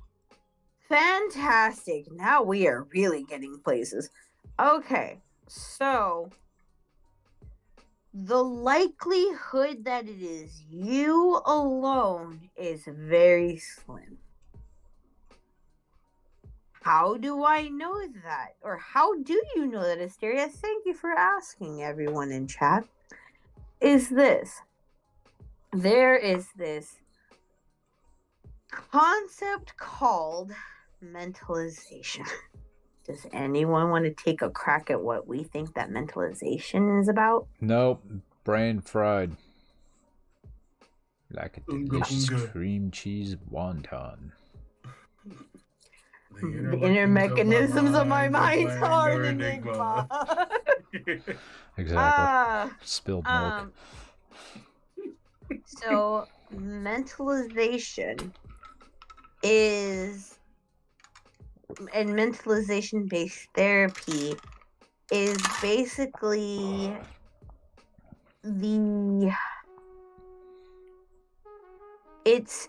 Fantastic. Now we are really getting places. Okay, so the likelihood that it is you alone is very slim. How do I know that? Or how do you know that, Asteria? Thank you for asking, everyone in chat. Is this. There is this concept called mentalization. Does anyone want to take a crack at what we think that mentalization is about? Nope. Brain fried. Like a Oonga delicious boonga. cream cheese wonton. The inner mechanisms of my mind are an enigma. Exactly. Spilled milk. So mentalization is, and mentalization based therapy is basically it's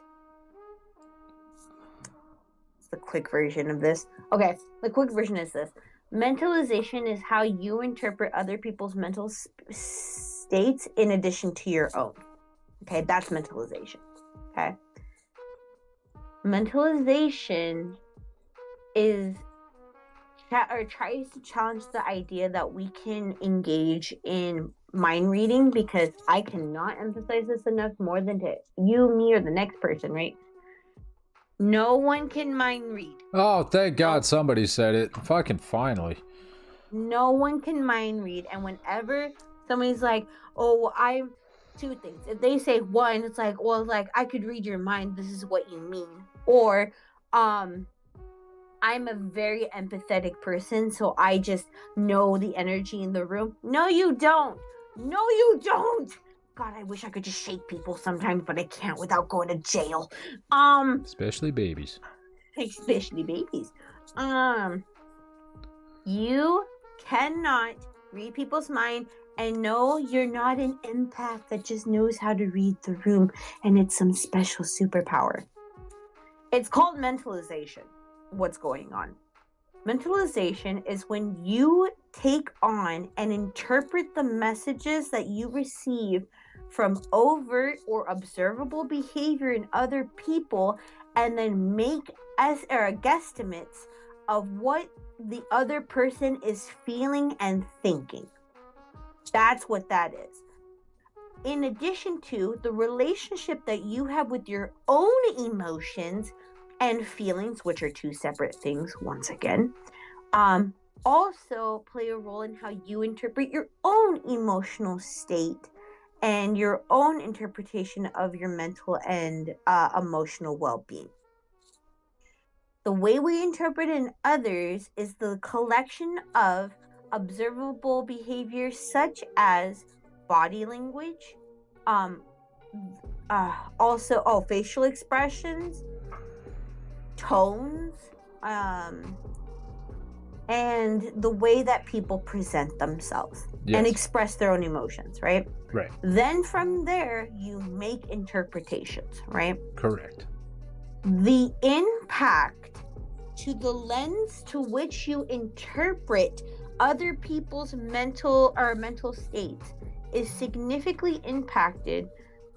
the quick version of this. Okay, the quick version is this. Mentalization is how you interpret other people's mental states in addition to your own. Okay, that's mentalization. Okay. Mentalization is or tries to challenge the idea that we can engage in mind reading, because I cannot emphasize this enough more than to you, me, or the next person, right? No one can mind read. Oh, thank God somebody said it. Fucking finally. No one can mind read. And whenever somebody's like, oh, I'm two things. If they say one, it's like, well, like, I could read your mind. This is what you mean. Or, I'm a very empathetic person, so I just know the energy in the room. No, you don't. No, you don't. God, I wish I could just shake people sometimes, but I can't without going to jail. Especially babies. Especially babies. You cannot read people's mind, and no, you're not an empath that just knows how to read the room and it's some special superpower. It's called mentalization. What's going on? Mentalization is when you take on and interpret the messages that you receive from overt or observable behavior in other people, and then make guesstimates of what the other person is feeling and thinking. That's what that is. In addition to the relationship that you have with your own emotions and feelings, which are two separate things once again, also play a role in how you interpret your own emotional state and your own interpretation of your mental and emotional well-being. The way we interpret in others is the collection of observable behaviors such as body language, also facial expressions, tones, and the way that people present themselves and express their own emotions, right? Right. Then from there, you make interpretations, right? Correct. The impact to the lens to which you interpret other people's mental states is significantly impacted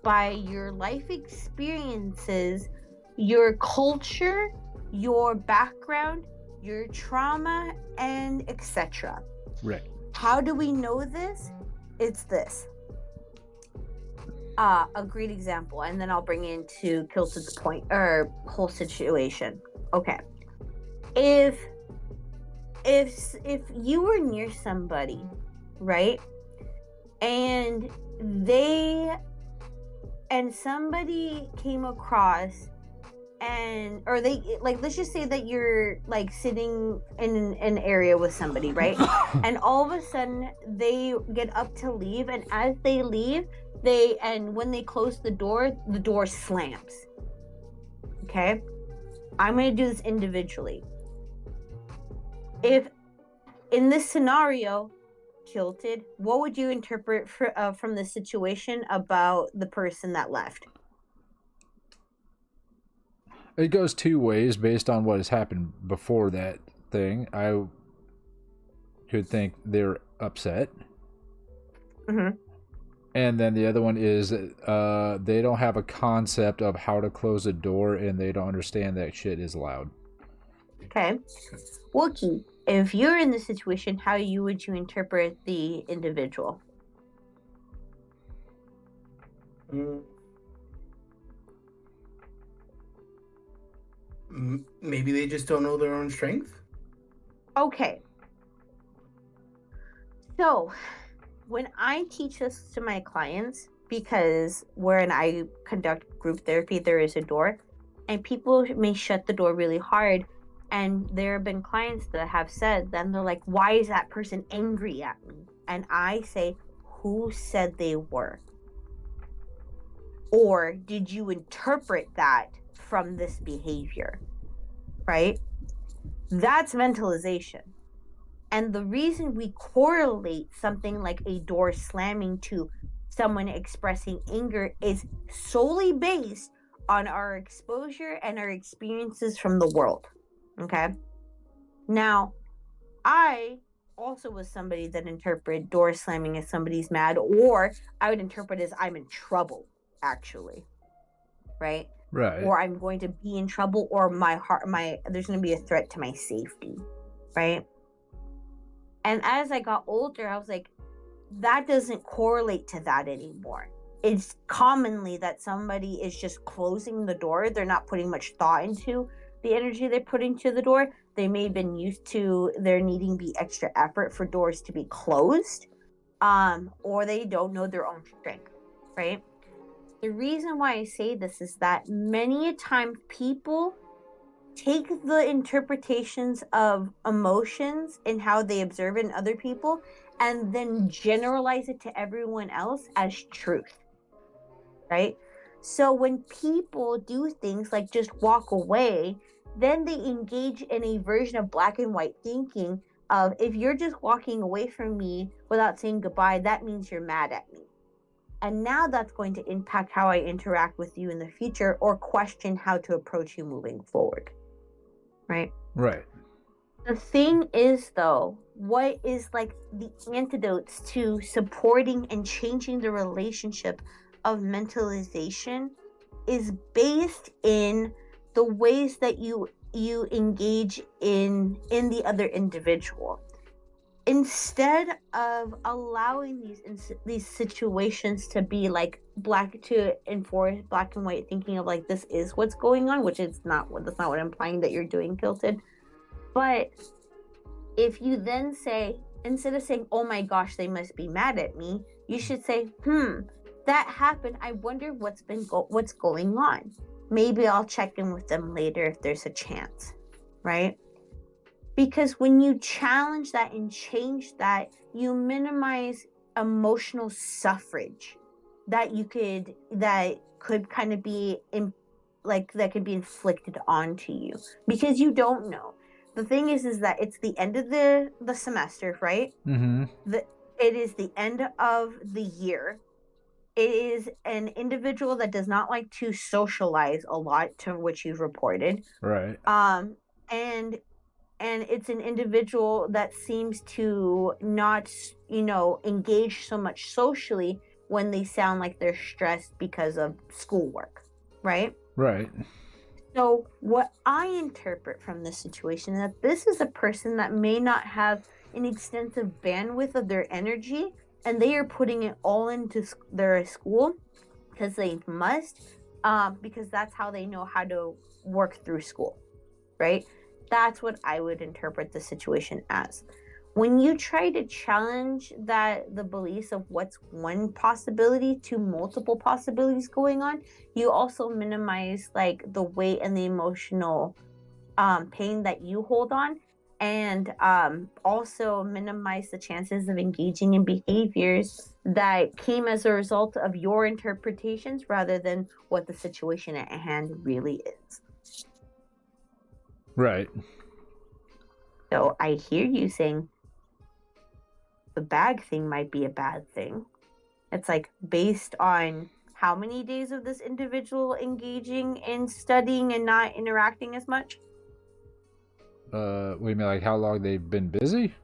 by your life experiences, your culture, your background, your trauma, and etc. Right. How do we know this? It's this. A great example, and then I'll bring into Kilted's point or whole situation. Okay. If you were near somebody, right? And somebody came across or they, like, let's just say that you're like sitting in an area with somebody, right? And all of a sudden they get up to leave, and as they leave, when they close the door slams. Okay? I'm going to do this individually. If in this scenario, Kilted, what would you interpret from the situation about the person that left? It goes two ways based on what has happened before that thing. I could think they're upset. Mm-hmm. And then the other one is they don't have a concept of how to close a door, and they don't understand that shit is loud. Okay. Wookie, if you're in this situation, how would you interpret the individual? Maybe they just don't know their own strength. Okay. So, when I teach this to my clients, because when I conduct group therapy, there is a door, and people may shut the door really hard. And there have been clients that have said, then they're like, why is that person angry at me? And I say, who said they were? Or did you interpret that from this behavior? Right? That's mentalization. And the reason we correlate something like a door slamming to someone expressing anger is solely based on our exposure and our experiences from the world. Okay? Now, I also was somebody that interpreted door slamming as somebody's mad, or I would interpret as I'm in trouble, actually. Right? Right. Or I'm going to be in trouble, or there's going to be a threat to my safety. Right? And as I got older, I was like, that doesn't correlate to that anymore. It's commonly that somebody is just closing the door. They're not putting much thought into the energy they're putting to the door. They may have been used to there needing to be extra effort for doors to be closed, or they don't know their own strength, right? The reason why I say this is that many a time people take the interpretations of emotions and how they observe it in other people and then generalize it to everyone else as truth, right? So when people do things like just walk away, then they engage in a version of black and white thinking of, if you're just walking away from me without saying goodbye, that means you're mad at me. And now that's going to impact how I interact with you in the future or question how to approach you moving forward. Right? Right. The thing is, though, what is like the antidotes to supporting and changing the relationship of mentalization is based in the ways that you engage in the other individual. Instead of allowing these situations to be like to enforce black and white thinking of like this is what's going on, which is that's not what I'm implying that you're doing, Kilted. But if you then say, instead of saying, oh my gosh, they must be mad at me, you should say, that happened. I wonder what's going on. Maybe I'll check in with them later if there's a chance, right? Because when you challenge that and change that, you minimize emotional suffrage that could kind of be that could be inflicted onto you because you don't know. The thing is that it's the end of the semester, right? Mm-hmm. It is the end of the year. It is an individual that does not like to socialize a lot, to which you've reported. Right. And it's an individual that seems to not, engage so much socially when they sound like they're stressed because of schoolwork, right? Right. So what I interpret from this situation is that this is a person that may not have an extensive bandwidth of their energy, and they are putting it all into their school because they must, because that's how they know how to work through school, right? That's what I would interpret the situation as. When you try to challenge the beliefs of what's one possibility to multiple possibilities going on, you also minimize like the weight and the emotional pain that you hold on, and also minimize the chances of engaging in behaviors that came as a result of your interpretations rather than what the situation at hand really is. Right. So I hear you saying the bag thing might be a bad thing. It's like based on how many days of this individual engaging in studying and not interacting as much? We mean like how long they've been busy?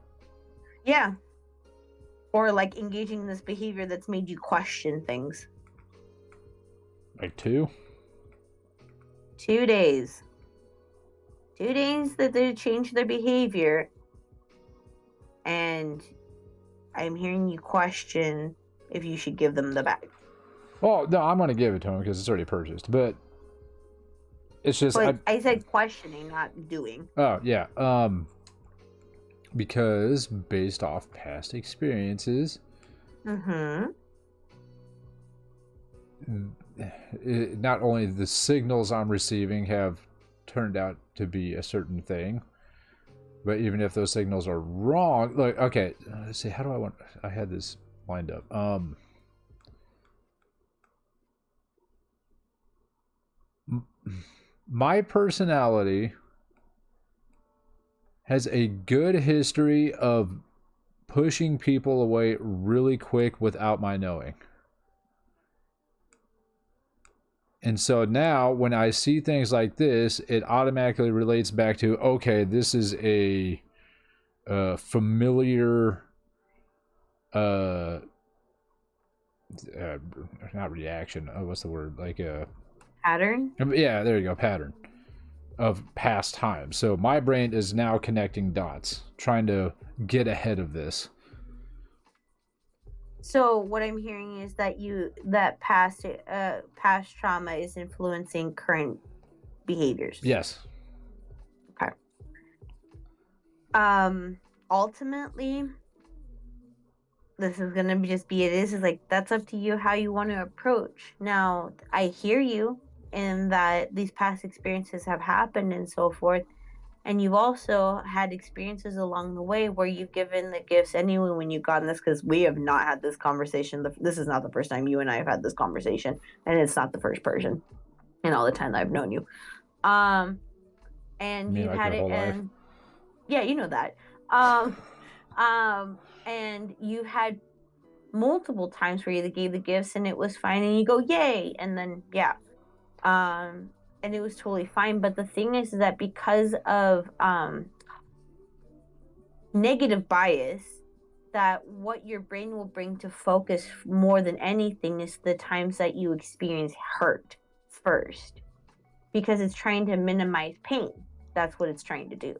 Yeah. Or like engaging in this behavior that's made you question things. Like 2? 2 days. 2 days that they changed their behavior. And I'm hearing you question if you should give them the bag. Well, no, I'm going to give it to him because it's already purchased. But it's just... But I said questioning, not doing. Oh, yeah. Because based off past experiences... Mm-hmm. Not only the signals I'm receiving have turned out to be a certain thing, but even if those signals are wrong, like, okay, let's see, how do I had this lined up. My personality has a good history of pushing people away really quick without my knowing. And so now when I see things like this, it automatically relates back to, okay, this is a familiar, not reaction, what's the word? Like a... Pattern? Yeah, there you go, pattern of past times. So my brain is now connecting dots, trying to get ahead of this. So what I'm hearing is that past trauma is influencing current behaviors. Yes. Okay. Ultimately, this is gonna just be it is like that's up to you how you want to approach. Now, I hear you in that these past experiences have happened and so forth. And you've also had experiences along the way where you've given the gifts anyway when you've gotten this, because we have not had this conversation. This is not the first time you and I have had this conversation, and it's not the first person in all the time that I've known you. And you've like had it, and yeah, you know that. And you had multiple times where you gave the gifts and it was fine, and you go yay, and then yeah. And it was totally fine. But the thing is that because of negative bias, that what your brain will bring to focus more than anything is the times that you experience hurt first, because it's trying to minimize pain. That's what it's trying to do.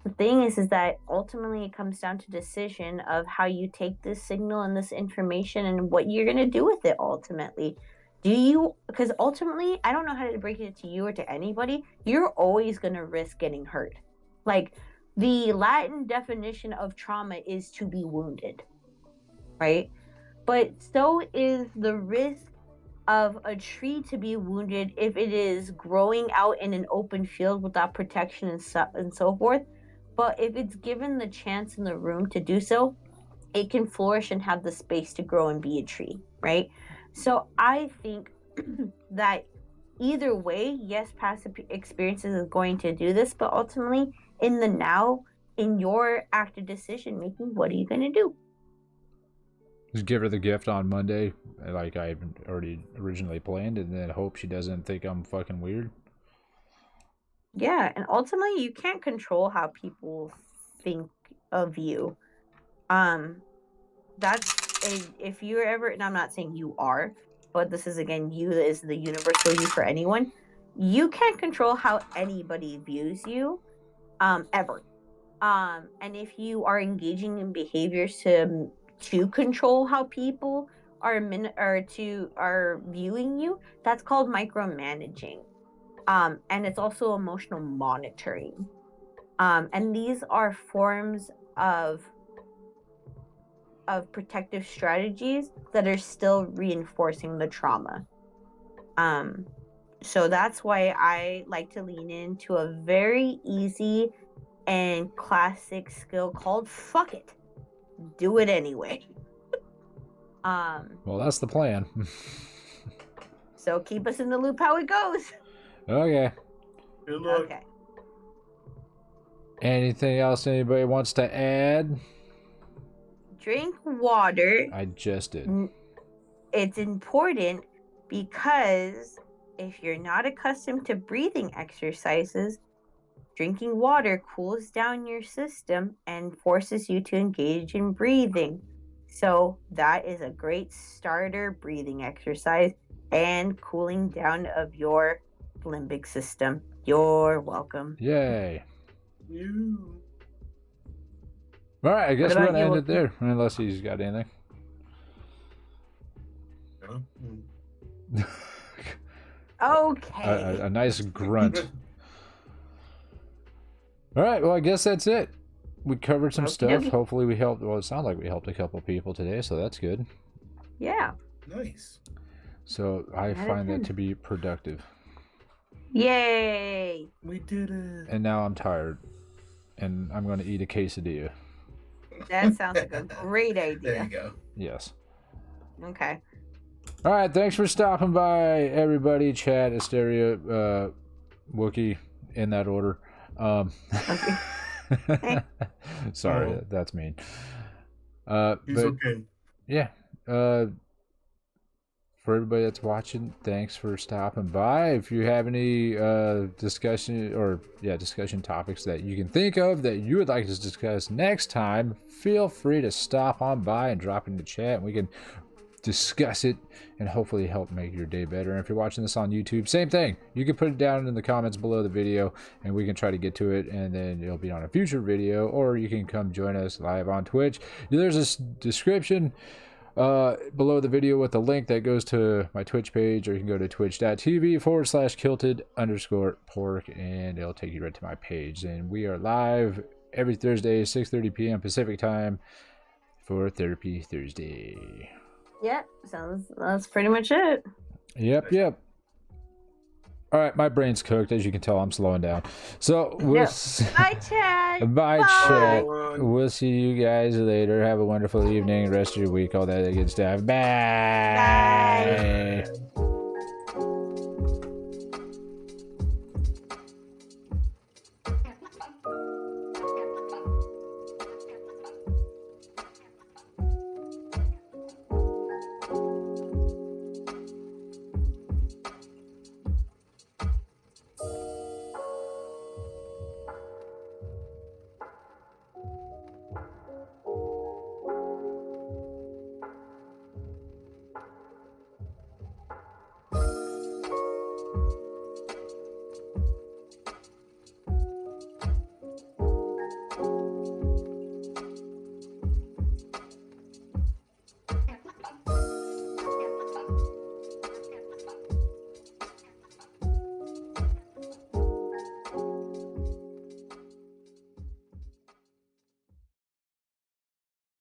The thing is that ultimately it comes down to decision of how you take this signal and this information and what you're going to do with it ultimately. Because ultimately, I don't know how to break it to you or to anybody, you're always going to risk getting hurt. Like, the Latin definition of trauma is to be wounded, right? But so is the risk of a tree to be wounded if it is growing out in an open field without protection and so forth. But if it's given the chance and the room to do so, it can flourish and have the space to grow and be a tree, right? So I think that either way, yes, past experiences is going to do this, but ultimately in the now, in your active decision making, what are you going to do? Just give her the gift on Monday, like I already originally planned, and then hope she doesn't think I'm fucking weird. Yeah, and ultimately you can't control how people think of you. If you're ever, and I'm not saying you are, but this is again, you is the universal you for anyone. You can't control how anybody views you, ever. And if you are engaging in behaviors to control how people are viewing you, that's called micromanaging. And it's also emotional monitoring. And these are forms of protective strategies that are still reinforcing the trauma. So that's why I like to lean into a very easy and classic skill called fuck it. Do it anyway. Well, that's the plan. So keep us in the loop how it goes. Okay. Good luck. Okay. Anything else anybody wants to add? Drink water. I just did. It's important because if you're not accustomed to breathing exercises, drinking water cools down your system and forces you to engage in breathing. So that is a great starter breathing exercise and cooling down of your limbic system. You're welcome. Yay. You. All right, I guess What we're about going to you, end it there, unless he's got anything. Okay. A nice grunt. All right, well, I guess that's it. We covered some Okie stuff. dokie. Hopefully we helped. Well, it sounds like we helped a couple people today, so that's good. Yeah. Nice. So I That is find that good. to be productive. Yay. We did it. And now I'm tired, and I'm going to eat a quesadilla. That sounds like a great There you idea. go. Yes. Okay. All right, thanks for stopping by, everybody. Chat, Asteria, Wookie, in that order. Sorry, Oh. that's mean. He's But okay. yeah, for everybody that's watching, thanks for stopping by. If you have any discussion topics that you can think of that you would like us to discuss next time, feel free to stop on by and drop it in the chat, and we can discuss it and hopefully help make your day better. And if you're watching this on YouTube, same thing. You can put it down in the comments below the video and we can try to get to it, and then it'll be on a future video, or you can come join us live on Twitch. There's a description below the video with a link that goes to my Twitch page, or you can go to twitch.tv/kilted_pork and it'll take you right to my page. And we are live every Thursday, 6:30 p.m. Pacific time for Therapy Thursday. Yep. That's pretty much it. Yep. All right, my brain's cooked. As you can tell, I'm slowing down. So we'll Yep. Bye, Chad. Bye, Bye. chat. We'll see you guys later. Have a wonderful evening, rest of your week, all that good stuff. Bye. Bye.